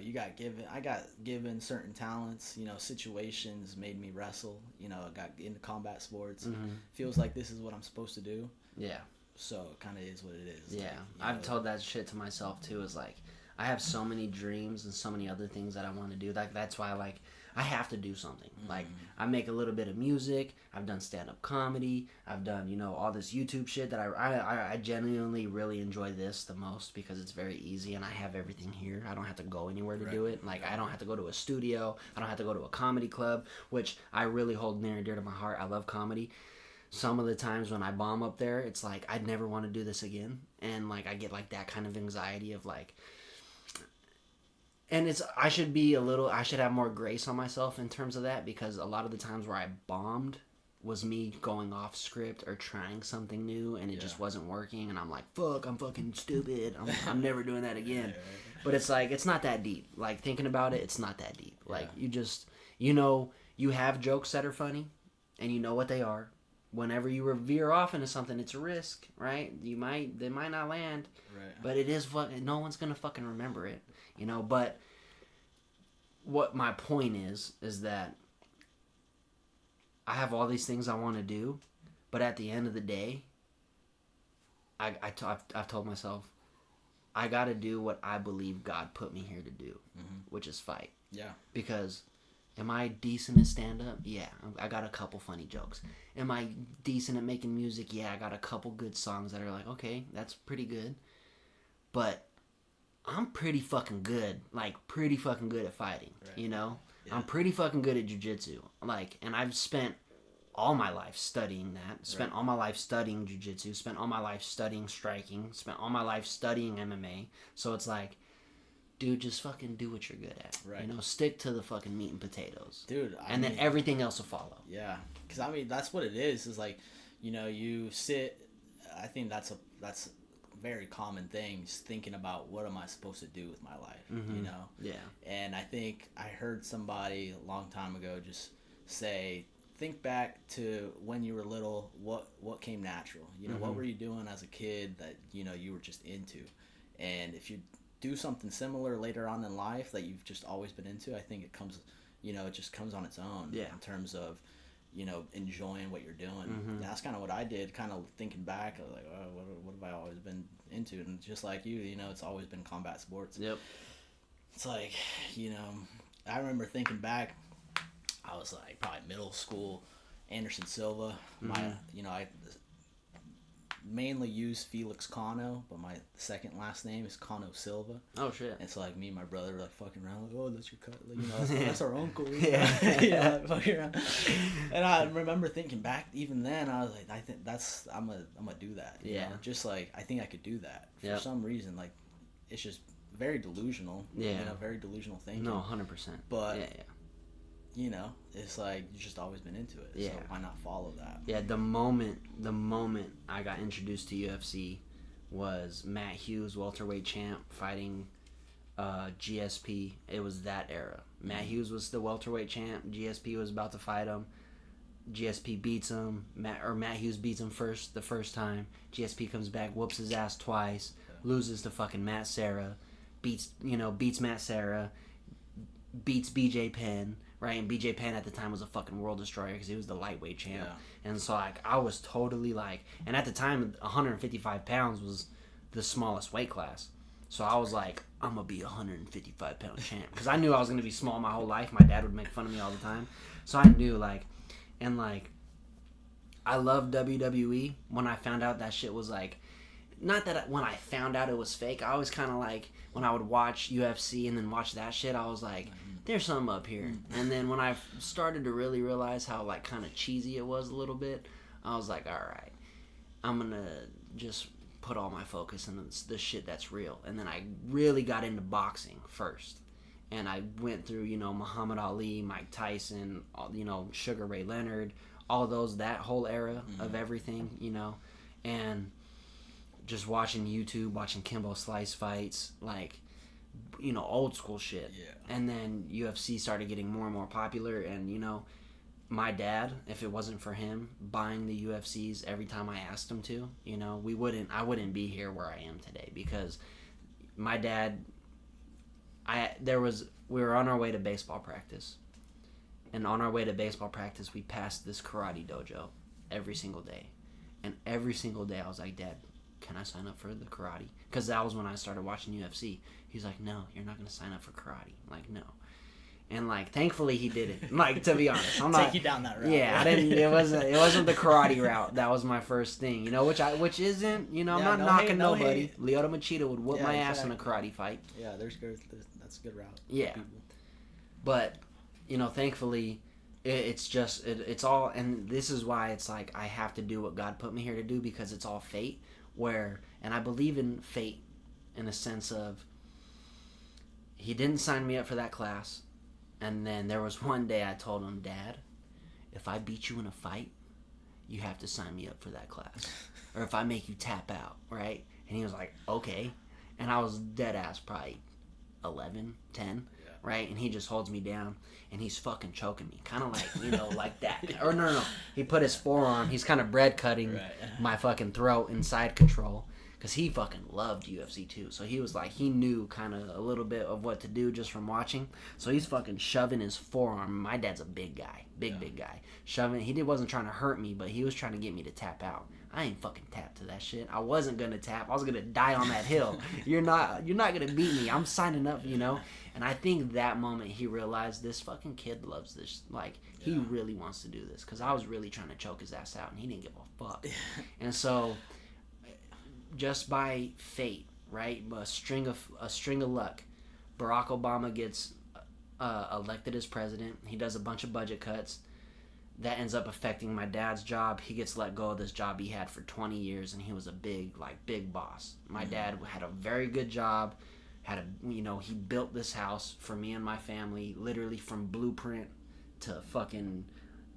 [SPEAKER 1] I got given certain talents, you know, situations made me wrestle, you know, I got into combat sports. Mm-hmm. Feels like this is what I'm supposed to do. Yeah. So it kind of is what it is.
[SPEAKER 2] Yeah. Like, I've told that shit to myself too, is like, I have so many dreams and so many other things that I want to do. Like, that's why, like, I have to do something. Mm-hmm. Like, I make a little bit of music. I've done stand-up comedy. I've done, you know, all this YouTube shit that I genuinely really enjoy this the most, because it's very easy and I have everything here. I don't have to go anywhere to do it. Like, I don't have to go to a studio. I don't have to go to a comedy club, which I really hold near and dear to my heart. I love comedy. Some of the times when I bomb up there, it's like, I'd never want to do this again. And, like, I get, like, that kind of anxiety of, like... And I should have more grace on myself in terms of that, because a lot of the times where I bombed was me going off script or trying something new, and it just wasn't working, and I'm like, fuck, I'm fucking stupid. I'm never doing that again. But it's like, it's not that deep. Like, thinking about it, it's not that deep. Like, you just, you know, you have jokes that are funny, and you know what they are. Whenever you veer off into something, it's a risk, right? They might not land, but it is no one's gonna fucking remember it, you know. But what my point is that I have all these things I want to do, But at the end of the day, I've told myself, I got to do what I believe God put me here to do, which is fight.
[SPEAKER 1] Yeah.
[SPEAKER 2] Because am I decent at stand-up? Yeah. I got a couple funny jokes. Am I decent at making music? Yeah, I got a couple good songs that are like, okay, that's pretty good. But I'm pretty fucking good. Like, pretty fucking good at fighting, you know? Yeah. I'm pretty fucking good at jiu-jitsu. Like, and I've spent all my life studying that. Spent all my life studying jiu-jitsu. Spent all my life studying striking. Spent all my life studying MMA. So it's like, dude, just fucking do what you're good at. Right. You know, stick to the fucking meat and potatoes.
[SPEAKER 1] Dude.
[SPEAKER 2] And then everything else will follow.
[SPEAKER 1] Yeah. Because, I mean, that's what it is like, you know, you sit, I think that's a very common thing, just thinking about what am I supposed to do with my life, you know?
[SPEAKER 2] Yeah.
[SPEAKER 1] And I think I heard somebody a long time ago just say, think back to when you were little, what came natural, you know, what were you doing as a kid that, you know, you were just into? And if you do something similar later on in life that you've just always been into, I think it comes, you know, it just comes on its own in terms of, you know, enjoying what you're doing. And that's kind of what I did, kind of thinking back. I was like, oh, what have I always been into? And just like you know, it's always been combat sports.
[SPEAKER 2] Yep.
[SPEAKER 1] It's like, you know, I remember thinking back, I was like probably middle school, Anderson Silva. I mainly use Felix Cano, but my second last name is Cano Silva.
[SPEAKER 2] Oh shit!
[SPEAKER 1] And so like me and my brother were like fucking around, like, oh, that's your cut, like, you know, that's our uncle. Yeah, fucking around. And I remember thinking back, even then, I was like, I think I'm gonna do that. You know? Just like I think I could do that for some reason. Like it's just very delusional. Yeah, you know, very delusional thinking.
[SPEAKER 2] No, 100%.
[SPEAKER 1] But you know, it's like you've just always been into it. Yeah. So why not follow that?
[SPEAKER 2] Yeah, the moment I got introduced to UFC was Matt Hughes, welterweight champ, fighting GSP. It was that era. Matt Hughes was the welterweight champ. GSP was about to fight him. GSP beats him. Matt Hughes beats him the first time. GSP comes back, whoops his ass twice, loses to fucking Matt Serra, beats Matt Serra, beats BJ Penn. Right, and BJ Penn at the time was a fucking world destroyer because he was the lightweight champ. Yeah. And so, like, I was totally, like... And at the time, 155 pounds was the smallest weight class. So I was like, I'm going to be a 155-pound champ. Because I knew I was going to be small my whole life. My dad would make fun of me all the time. So I knew, like... And, like... I loved WWE when I found out that shit was, like... Not that when I found out it was fake. I always kind of, like... When I would watch UFC and then watch that shit, I was like... There's something up here. And then when I started to really realize how, like, kind of cheesy it was a little bit, I was like, all right, I'm going to just put all my focus on the shit that's real. And then I really got into boxing first. And I went through, you know, Muhammad Ali, Mike Tyson, you know, Sugar Ray Leonard, all those, that whole era of everything, you know. And just watching YouTube, watching Kimbo Slice fights, like... you know, old school shit. Yeah. And then UFC started getting more and more popular, and, you know, my dad, if it wasn't for him buying the UFCs every time I asked him to, you know, I wouldn't be here where I am today, because my dad, we were on our way to baseball practice, and on our way to baseball practice, we passed this karate dojo every single day, and every single day I was like, Dad, can I sign up for the karate? Because that was when I started watching UFC. He's like, no, you're not going to sign up for karate. I'm like, no. And, like, thankfully he did it. Like, to be honest, I'm not...
[SPEAKER 1] Take you down that route.
[SPEAKER 2] Yeah, I didn't... It wasn't the karate route. That was my first thing. You know, which isn't... You know, I'm not knocking nobody. Lyoto Machida would whoop my ass in a karate fight.
[SPEAKER 1] Yeah, that's a good route.
[SPEAKER 2] Yeah. But, you know, thankfully, it's all... And this is why it's like I have to do what God put me here to do, because it's all fate. And I believe in fate in a sense of, he didn't sign me up for that class, and then there was one day I told him, Dad, if I beat you in a fight, you have to sign me up for that class, or if I make you tap out, right? And he was like, okay. And I was dead ass probably 11, 10, right? And he just holds me down, and he's fucking choking me, kind of like, you know, like that. Or no. He put his forearm, he's kind of bread cutting my fucking throat in side control, because he fucking loved UFC too. So he was like, he knew kind of a little bit of what to do just from watching. So he's fucking shoving his forearm. My dad's a big guy, big guy, shoving. He wasn't trying to hurt me, but he was trying to get me to tap out. I ain't fucking tapped to that shit. I wasn't gonna tap. I was gonna die on that hill. You're not gonna beat me. I'm signing up, you know. And I think that moment he realized this fucking kid loves this. Like, he really wants to do this. Because I was really trying to choke his ass out, and he didn't give a fuck. And so, just by fate, right, a string of luck, Barack Obama gets elected as president. He does a bunch of budget cuts. That ends up affecting my dad's job. He gets let go of this job he had for 20 years, and he was a big boss. My dad had a very good job. He built this house for me and my family, literally from blueprint to fucking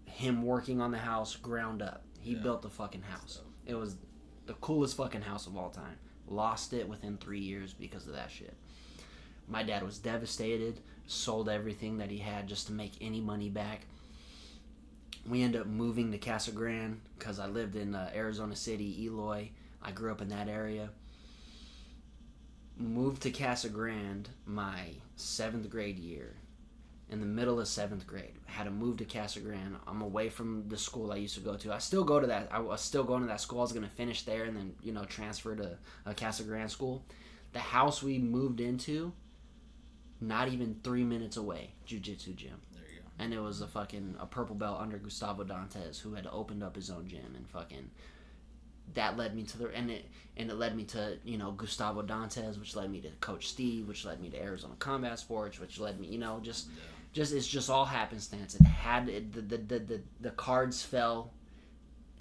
[SPEAKER 2] him working on the house ground up. He built the fucking house. It was the coolest fucking house of all time. Lost it within 3 years because of that shit. My dad was devastated, sold everything that he had just to make any money back. We ended up moving to Casa Grande because I lived in Arizona City, Eloy. I grew up in that area. Moved to Casa Grande my 7th grade year. In the middle of 7th grade. I had to move to Casa Grande. I'm away from the school I used to go to. I still go to that. I was still going to that school. I was going to finish there and then, transfer to a Casa Grande school. The house we moved into, not even 3 minutes away, jiu-jitsu gym. And it was a purple belt under Gustavo Dantes, who had opened up his own gym, and fucking that led me to it led me to Gustavo Dantes, which led me to Coach Steve, which led me to Arizona Combat Sports, which led me just it's just all happenstance. The cards fell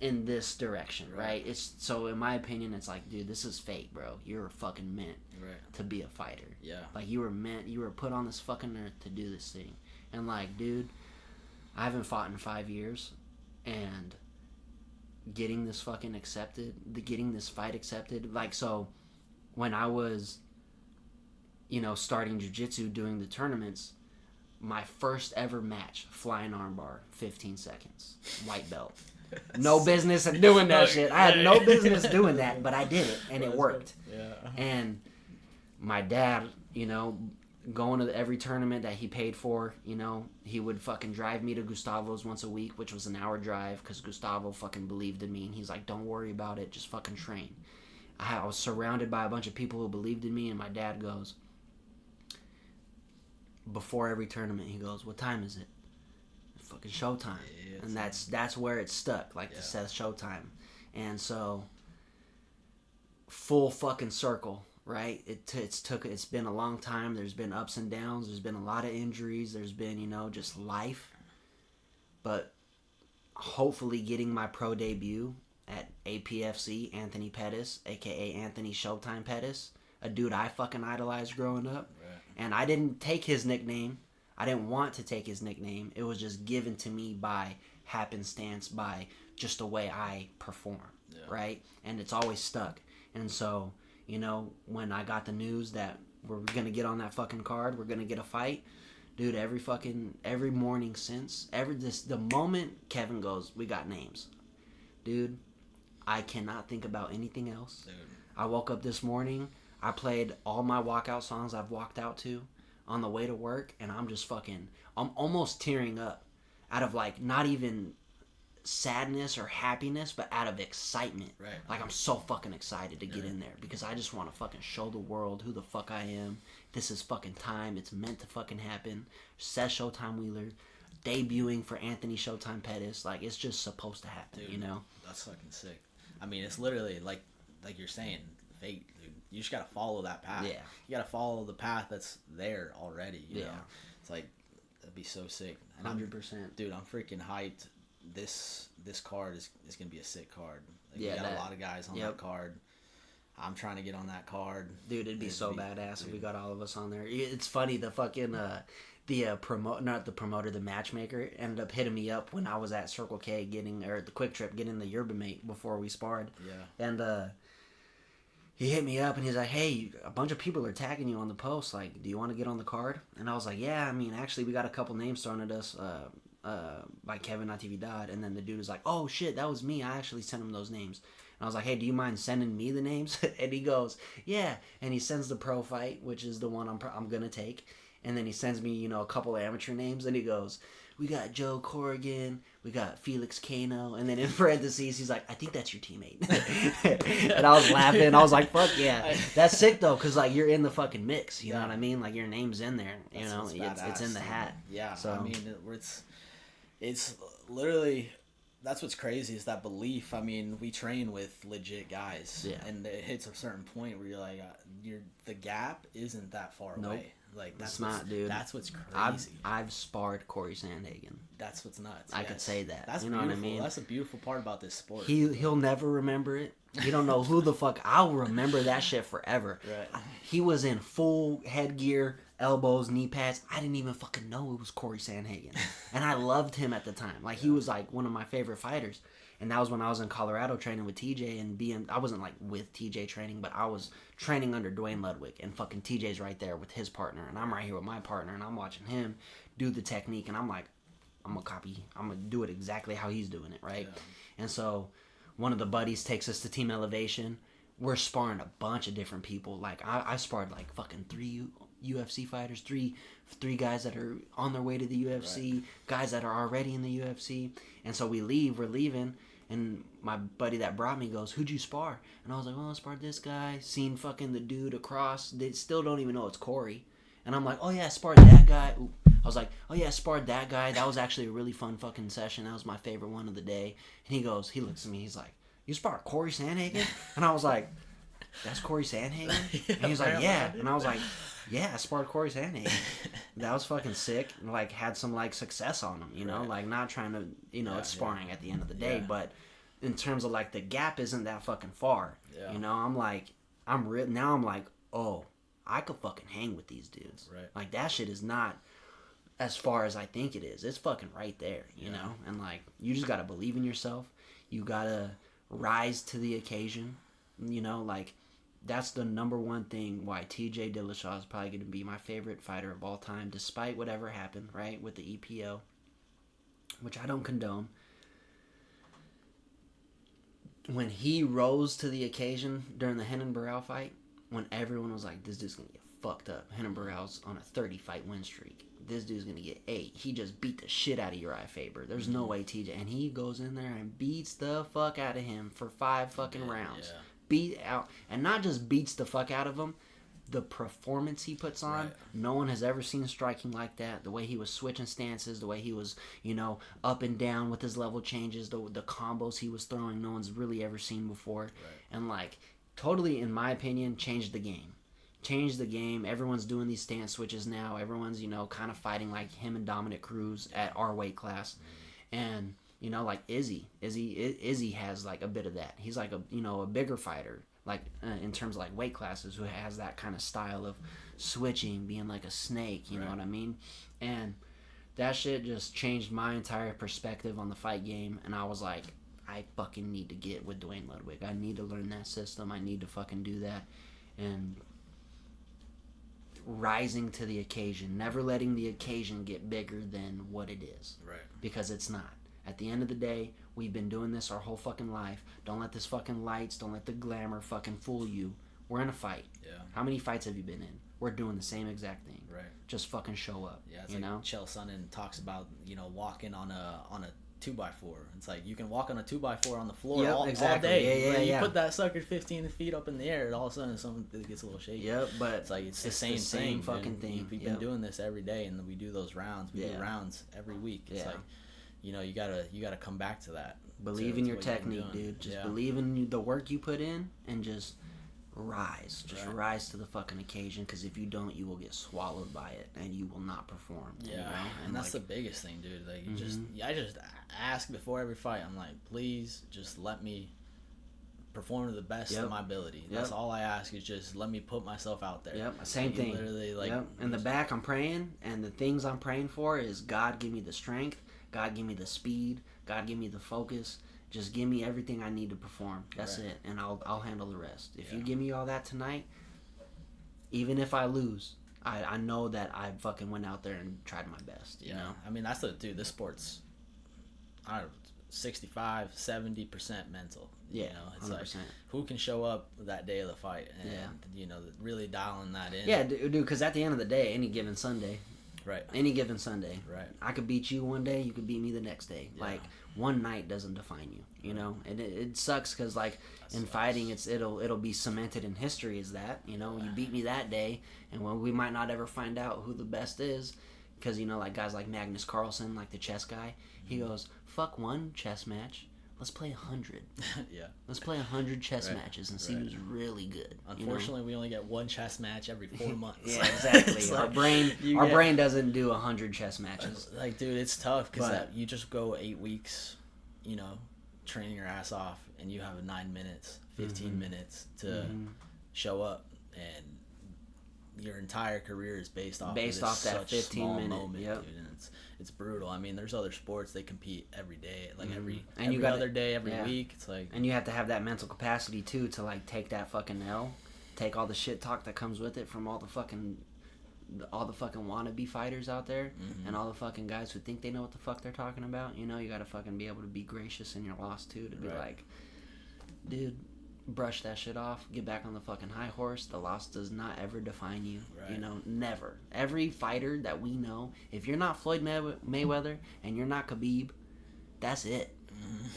[SPEAKER 2] in this direction, right? It's so in my opinion, it's like, dude, this is fate, bro. You're fucking meant to be a fighter. Yeah, like you were put on this fucking earth to do this thing. And like, dude, I haven't fought in 5 years, and getting this fucking accepted, getting this fight accepted, like, so when I was, starting jiu-jitsu, doing the tournaments, my first ever match, flying armbar, 15 seconds, white belt. No business of doing that shit. I had no business doing that, but I did it, and it worked. Yeah. And my dad, going to every tournament that he paid for, he would fucking drive me to Gustavo's once a week, which was an hour drive, because Gustavo fucking believed in me, and he's like, don't worry about it, just fucking train. I was surrounded by a bunch of people who believed in me, and my dad goes, before every tournament, he goes, what time is it? Fucking showtime. Yeah, and that's where it stuck, to set showtime. And so, full fucking circle. Right, it's been a long time. There's been ups and downs. There's been a lot of injuries. There's been just life. But hopefully getting my pro debut at APFC, Anthony Pettis, aka Anthony Showtime Pettis, a dude I fucking idolized growing up. Right. And I didn't take his nickname. I didn't want to take his nickname. It was just given to me by happenstance, by just the way I perform. Yeah. Right, and it's always stuck. And so, when I got the news that we're going to get on that fucking card, we're going to get a fight, dude, every morning since, the moment Kevin goes, we got names. Dude, I cannot think about anything else. Dude. I woke up this morning, I played all my walkout songs I've walked out to on the way to work, and I'm almost tearing up out of, not even sadness or happiness, but out of excitement. Right. Like, I'm so fucking excited to get in there, because I just want to fucking show the world who the fuck I am. This is fucking time. It's meant to fucking happen. Seth Showtime Wheeler debuting for Anthony Showtime Pettis. Like, it's just supposed to happen. Dude,
[SPEAKER 1] that's fucking sick. I mean, it's literally like you're saying, fate, dude. You just gotta follow that path. Yeah. You gotta follow the path that's there already. You know? It's like, that'd be so sick. And
[SPEAKER 2] 100%.
[SPEAKER 1] Dude, I'm freaking hyped. This card is gonna be a sick card. We got a lot of guys on that card. I'm trying to get on that card.
[SPEAKER 2] Dude, it'd be so badass if we got all of us on there. It's funny, the fucking the matchmaker ended up hitting me up when I was at Circle K the Quick Trip getting the yerba mate before we sparred. Yeah. And he hit me up and he's like, hey, a bunch of people are tagging you on the post. Like, do you want to get on the card? And I was like, yeah, I mean, actually, we got a couple names thrown at us by Kevin Natividad. And then the dude was like, oh, shit, that was me. I actually sent him those names. And I was like, hey, do you mind sending me the names? And he goes, yeah. And he sends the pro fight, which is the one I'm going to take. And then he sends me, a couple of amateur names. And he goes, we got Joe Corrigan, we got Felix Cano. And then in parentheses, he's like, I think that's your teammate. And I was laughing. I was like, fuck yeah. That's sick, though, because, like, you're in the fucking mix. You know what I mean? Like, your name's in there. It's in the hat.
[SPEAKER 1] Yeah. So I mean, it's literally... That's what's crazy is that belief. I mean, we train with legit guys, and it hits a certain point where you're like, the gap isn't that far away. Like that's not, dude. That's what's crazy.
[SPEAKER 2] I've sparred Corey Sandhagen.
[SPEAKER 1] That's what's nuts.
[SPEAKER 2] I could say that.
[SPEAKER 1] That's
[SPEAKER 2] beautiful.
[SPEAKER 1] What I mean. That's a beautiful part about this sport.
[SPEAKER 2] He'll never remember it. You don't know who the fuck. I'll remember that shit forever.
[SPEAKER 1] Right.
[SPEAKER 2] He was in full headgear, elbows, knee pads. I didn't even fucking know it was Corey Sandhagen. And I loved him at the time. Like, he was, like, one of my favorite fighters. And that was when I was in Colorado training with TJ and I wasn't, like, with TJ training, but I was training under Dwayne Ludwig. And fucking TJ's right there with his partner. And I'm right here with my partner. And I'm watching him do the technique. And I'm like, I'm going to copy. I'm going to do it exactly how he's doing it, right? Yeah. And so one of the buddies takes us to Team Elevation. We're sparring a bunch of different people. Like, I sparred, like, fucking 3 UFC fighters, three guys that are on their way to the UFC, guys that are already in the UFC. And so we're leaving, and my buddy that brought me goes, who'd you spar? And I was like, well, I sparred this guy, seen fucking the dude across, they still don't even know it's Corey. And I'm like, oh yeah, I sparred that guy. Ooh. I was like, oh yeah, I sparred that guy. That was actually a really fun fucking session. That was my favorite one of the day. And he looks at me, he's like, you sparred Corey Sandhagen? And I was like, that's Corey Sandhagen? And he was like, yeah. And I was like, yeah, I sparred Corey Sandhagen. That was fucking sick. And, like, had some, like, success on him, you know? Like, not trying to, it's sparring at the end of the day. But in terms of, like, the gap isn't that fucking far. Yeah. You know, I'm like, now I'm like, oh, I could fucking hang with these dudes.
[SPEAKER 1] Right.
[SPEAKER 2] Like, that shit is not as far as I think it is. It's fucking right there, you know? And, like, you just gotta believe in yourself. You gotta rise to the occasion. You know, like, that's the number one thing why TJ Dillashaw is probably going to be my favorite fighter of all time, despite whatever happened, right, with the EPO, which I don't condone. When he rose to the occasion during the Renan Barão fight, when everyone was like, this dude's going to get fucked up. Renan Barão's on a 30-fight win streak. This dude's going to get 8. He just beat the shit out of Uriah Faber. There's no way TJ. And he goes in there and beats the fuck out of him for 5 fucking rounds. Yeah. Beat out, and not just beats the fuck out of him, the performance he puts on, no one has ever seen striking like that. The way he was switching stances, the way he was, up and down with his level changes, the combos he was throwing, no one's really ever seen before. And, like, totally, in my opinion, changed the game. Everyone's doing these stance switches now. Everyone's, kind of fighting like him and Dominic Cruz at our weight class. And like Izzy has like a bit of that. He's like a bigger fighter, like in terms of like weight classes, who has that kind of style of switching, being like a snake. You know what I mean? And that shit just changed my entire perspective on the fight game. And I was like, I fucking need to get with Dwayne Ludwig. I need to learn that system. I need to fucking do that. And rising to the occasion, never letting the occasion get bigger than what it is.
[SPEAKER 1] Right.
[SPEAKER 2] Because it's not. At the end of the day, we've been doing this our whole fucking life. Don't let this fucking lights, don't let the glamour fucking fool you. We're in a fight.
[SPEAKER 1] Yeah.
[SPEAKER 2] How many fights have you been in? We're doing the same exact thing.
[SPEAKER 1] Right.
[SPEAKER 2] Just fucking show up.
[SPEAKER 1] Yeah, it's like Chael Sonnen talks about, walking on a 2x4. It's like you can walk on a 2x4 on the floor all day. Yeah. You put that sucker 15 feet up in the air, and all of a sudden something gets a little shaky.
[SPEAKER 2] Yep, but
[SPEAKER 1] it's like it's the same
[SPEAKER 2] fucking thing.
[SPEAKER 1] We've been doing this every day, and we do those rounds. We do rounds every week. It's like, you gotta come back to that.
[SPEAKER 2] Believe in your technique, dude. Just believe in the work you put in, and just rise. Just rise to the fucking occasion, because if you don't, you will get swallowed by it, and you will not perform.
[SPEAKER 1] Yeah, and that's the biggest thing, dude. Like, I just ask before every fight. I'm like, please, just let me perform to the best of my ability. That's all I ask, is just let me put myself out there.
[SPEAKER 2] Yep, same thing.
[SPEAKER 1] Literally, like,
[SPEAKER 2] in the back, I'm praying, and the things I'm praying for is God give me the strength, God give me the speed, God give me the focus. Just give me everything I need to perform. That's it, and I'll handle the rest. If you give me all that tonight, even if I lose, I know that I fucking went out there and tried my best. You know?
[SPEAKER 1] I mean, that's this sport's, 65, 70% mental. You know, it's 100%. Like who can show up that day of the fight and you know, really dialing that in.
[SPEAKER 2] Yeah, dude, because at the end of the day, any given Sunday,
[SPEAKER 1] right?
[SPEAKER 2] Any given Sunday,
[SPEAKER 1] right?
[SPEAKER 2] I could beat you one day, you could beat me the next day. Yeah. Like one night doesn't define you, you know, and it sucks because like in fighting, it'll be cemented in history as that, you know, you beat me that day, and when we might not ever find out who the best is, because you know, like guys like Magnus Carlsen, like the chess guy, he goes, "Fuck one chess match. Let's play 100.
[SPEAKER 1] Yeah.
[SPEAKER 2] Let's play 100 chess matches and see who's really good."
[SPEAKER 1] Unfortunately, we only get one chess match every 4 months.
[SPEAKER 2] Yeah, exactly. Our brain doesn't do 100 chess matches.
[SPEAKER 1] Like, dude, it's tough because you just go 8 weeks, you know, training your ass off, and you have 9 minutes, 15 minutes to show up, and your entire career is based off that 15 minute moment, dude, and it's brutal. I mean, there's other sports they compete every day, like every other day, every week. It's like,
[SPEAKER 2] and you have to have that mental capacity too to like take that fucking L, take all the shit talk that comes with it from all the fucking wannabe fighters out there, and all the fucking guys who think they know what the fuck they're talking about. You know, you gotta fucking be able to be gracious in your loss too, to be like, dude, brush that shit off, get back on the fucking high horse. The loss does not ever define you. You know, never. Every fighter that we know, if you're not Floyd Mayweather and you're not Khabib, that's it.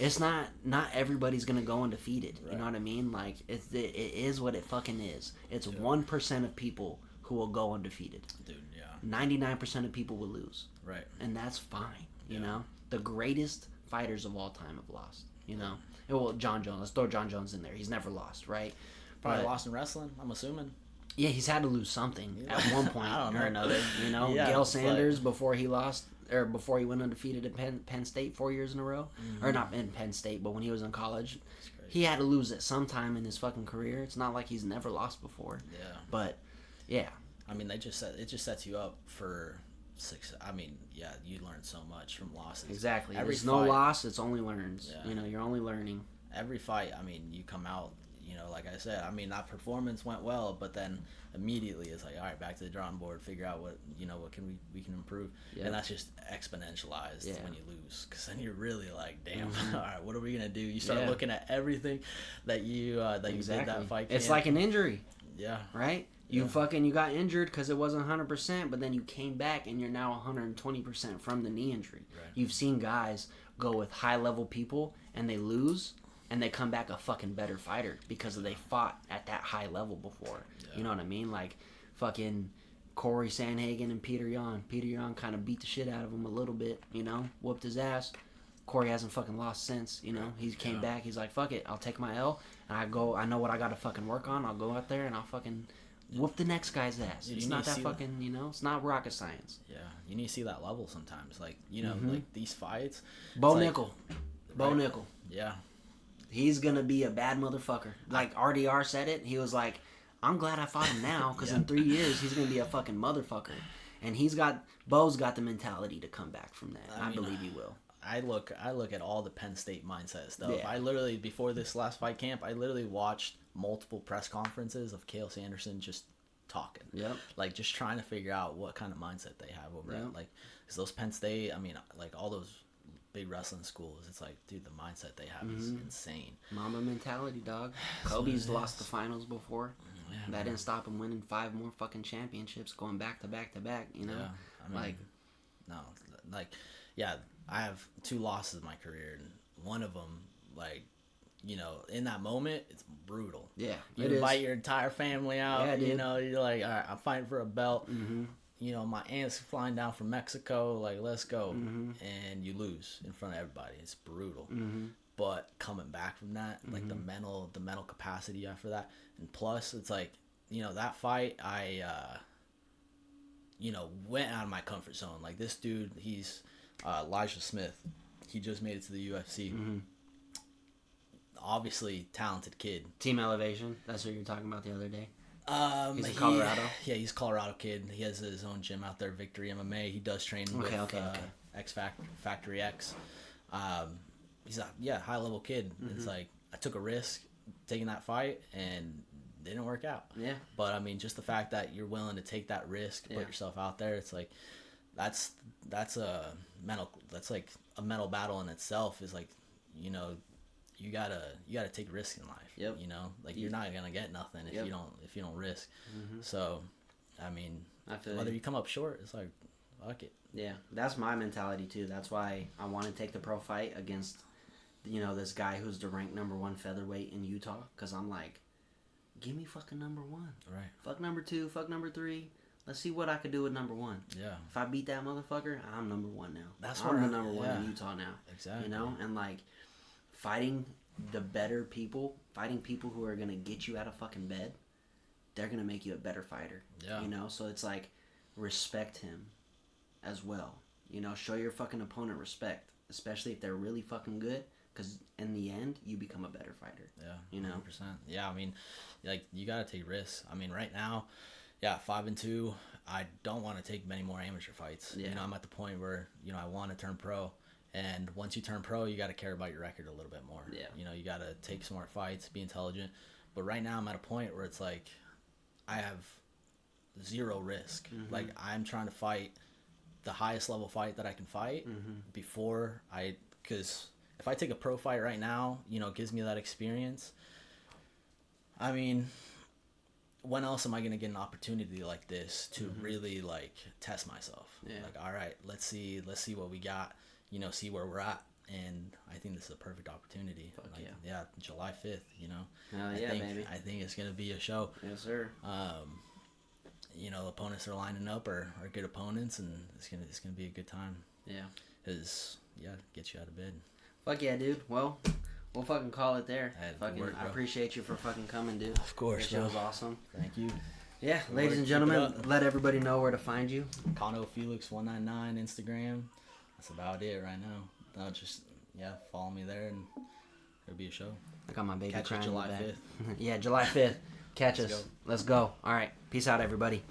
[SPEAKER 2] It's not everybody's gonna go undefeated. You know what I mean? Like it is what it fucking is. It's 1% of people who will go undefeated.
[SPEAKER 1] Dude, yeah.
[SPEAKER 2] 99% of people will lose.
[SPEAKER 1] Right.
[SPEAKER 2] And that's fine. You know, the greatest fighters of all time have lost. You know. Well, John Jones. Let's throw John Jones in there. He's never lost, right?
[SPEAKER 1] Probably lost in wrestling, I'm assuming.
[SPEAKER 2] Yeah, he's had to lose something at one point or another. You know, Gail Sanders before he lost, or before he went undefeated at Penn State 4 years in a row, or not in Penn State, but when he was in college, he had to lose at some time in his fucking career. It's not like he's never lost before. Yeah. But yeah,
[SPEAKER 1] I mean, it just sets you up for success. I mean, yeah, you learn so much from losses.
[SPEAKER 2] Exactly. There's no loss, it's only learns. You know, you're only learning.
[SPEAKER 1] Every fight, I mean, you come out, you know, like I said, I mean, that performance went well, but then immediately it's like, all right, back to the drawing board, figure out what, you know, what can we can improve. And that's just exponentialized when you lose, because then you're really like, damn, all right, what are we gonna do? You start looking at everything that you did that fight.
[SPEAKER 2] It's like an injury.
[SPEAKER 1] Yeah.
[SPEAKER 2] Right? You got injured because it wasn't 100%, but then you came back and you're now 120% from the knee injury. Right. You've seen guys go with high-level people and they lose, and they come back a fucking better fighter because they fought at that high level before. Yeah. You know what I mean? Like fucking Corey Sandhagen and Peter Yan. Peter Yan kind of beat the shit out of him a little bit, you know, whooped his ass. Corey hasn't fucking lost since, you know. He came back. He's like, fuck it, I'll take my L, and I know what I got to fucking work on. I'll go out there and I'll fucking whoop the next guy's ass. It's not that fucking, you know, it's not rocket science.
[SPEAKER 1] Yeah, you need to see that level sometimes. Like, you know, like these fights.
[SPEAKER 2] Bo Nickel.
[SPEAKER 1] Yeah.
[SPEAKER 2] He's going to be a bad motherfucker. Like RDR said it. He was like, I'm glad I fought him now, because in 3 years, he's going to be a fucking motherfucker. And Bo's got the mentality to come back from that. I believe he will.
[SPEAKER 1] I look at all the Penn State mindset stuff. Yeah. I literally, before this last fight camp, I literally watched multiple press conferences of Cael Sanderson just talking.
[SPEAKER 2] Yep.
[SPEAKER 1] Like, just trying to figure out what kind of mindset they have over it. Like, because those Penn State, I mean, like all those big wrestling schools, it's like, dude, the mindset they have is insane.
[SPEAKER 2] Mamba mentality, dog. Kobe's lost the finals before. Yeah, that didn't stop him winning 5 more fucking championships, going back to back to back, you know?
[SPEAKER 1] Yeah, I mean, I have 2 losses in my career, and one of them, like, you know, in that moment, it's brutal.
[SPEAKER 2] Yeah,
[SPEAKER 1] you invite your entire family out. You know, you're like, all right, I'm fighting for a belt. You know, my aunt's flying down from Mexico. Like, let's go, and you lose in front of everybody. It's brutal. But coming back from that, like the mental capacity after that, and plus, it's like, you know, that fight, I, you know, went out of my comfort zone. Like, this dude, he's Elijah Smith. He just made it to the UFC. Obviously, talented kid.
[SPEAKER 2] Team Elevation. That's what you were talking about the other day. He's in
[SPEAKER 1] Colorado. He's a Colorado kid. He has his own gym out there, Victory MMA. He does train with X Factory X. He's a high level kid. It's like, I took a risk taking that fight, and it didn't work out. Yeah. But I mean, just the fact that you're willing to take that risk, put yourself out there, it's like, that's a mental battle in itself. Is like, you know, you gotta take risks in life.
[SPEAKER 2] Yep.
[SPEAKER 1] You know, like you're not gonna get nothing if you don't risk. So, I mean, whether you come up short, it's like, fuck it.
[SPEAKER 2] Yeah, that's my mentality too. That's why I want to take the pro fight against, you know, this guy who's the ranked number 1 featherweight in Utah. Because I'm like, give me fucking number 1.
[SPEAKER 1] Right.
[SPEAKER 2] Fuck number 2. Fuck number 3. Let's see what I could do with number 1.
[SPEAKER 1] Yeah.
[SPEAKER 2] If I beat that motherfucker, I'm number 1 now.
[SPEAKER 1] That's
[SPEAKER 2] I'm the number 1 in Utah now.
[SPEAKER 1] Exactly.
[SPEAKER 2] You know, and like fighting the better people, fighting people who are gonna get you out of fucking bed, they're gonna make you a better fighter.
[SPEAKER 1] Yeah.
[SPEAKER 2] You know, so it's like respect him as well. You know, show your fucking opponent respect, especially if they're really fucking good, because in the end, you become a better fighter.
[SPEAKER 1] Yeah,
[SPEAKER 2] you know.
[SPEAKER 1] 100%. Yeah, I mean, like you gotta take risks. I mean, right now, 5-2. I don't want to take many more amateur fights.
[SPEAKER 2] Yeah.
[SPEAKER 1] You know, I'm at the point where I want to turn pro, and once you turn pro, you got to care about your record a little bit more.
[SPEAKER 2] Yeah.
[SPEAKER 1] You know, you got to take smart fights, be intelligent. But right now, I'm at a point where it's like, I have zero risk. Like I'm trying to fight the highest level fight that I can fight before because if I take a pro fight right now, it gives me that experience. I mean, when else am I going to get an opportunity like this to really like test myself?
[SPEAKER 2] Yeah.
[SPEAKER 1] Like, all right, let's see what we got, see where we're at. And I think this is a perfect opportunity.
[SPEAKER 2] Fuck
[SPEAKER 1] like,
[SPEAKER 2] yeah.
[SPEAKER 1] July 5th,
[SPEAKER 2] baby.
[SPEAKER 1] I think it's going to be a show.
[SPEAKER 2] Yes, sir.
[SPEAKER 1] Opponents are lining up are good opponents, and it's gonna be a good time.
[SPEAKER 2] Yeah.
[SPEAKER 1] Get you out of bed.
[SPEAKER 2] Fuck yeah, dude. Well, we'll fucking call it there. I appreciate you for fucking coming, dude.
[SPEAKER 1] Of course.
[SPEAKER 2] This show was awesome.
[SPEAKER 1] Thank you.
[SPEAKER 2] Yeah, ladies and gentlemen, let everybody know where to find you.
[SPEAKER 1] Cano Felix 199 Instagram. That's about it right now. Just follow me there, and it'll be a show.
[SPEAKER 2] I got my baby crying
[SPEAKER 1] July 5th.
[SPEAKER 2] Yeah, July 5th. Catch us. Let's go. All right. Peace out, everybody.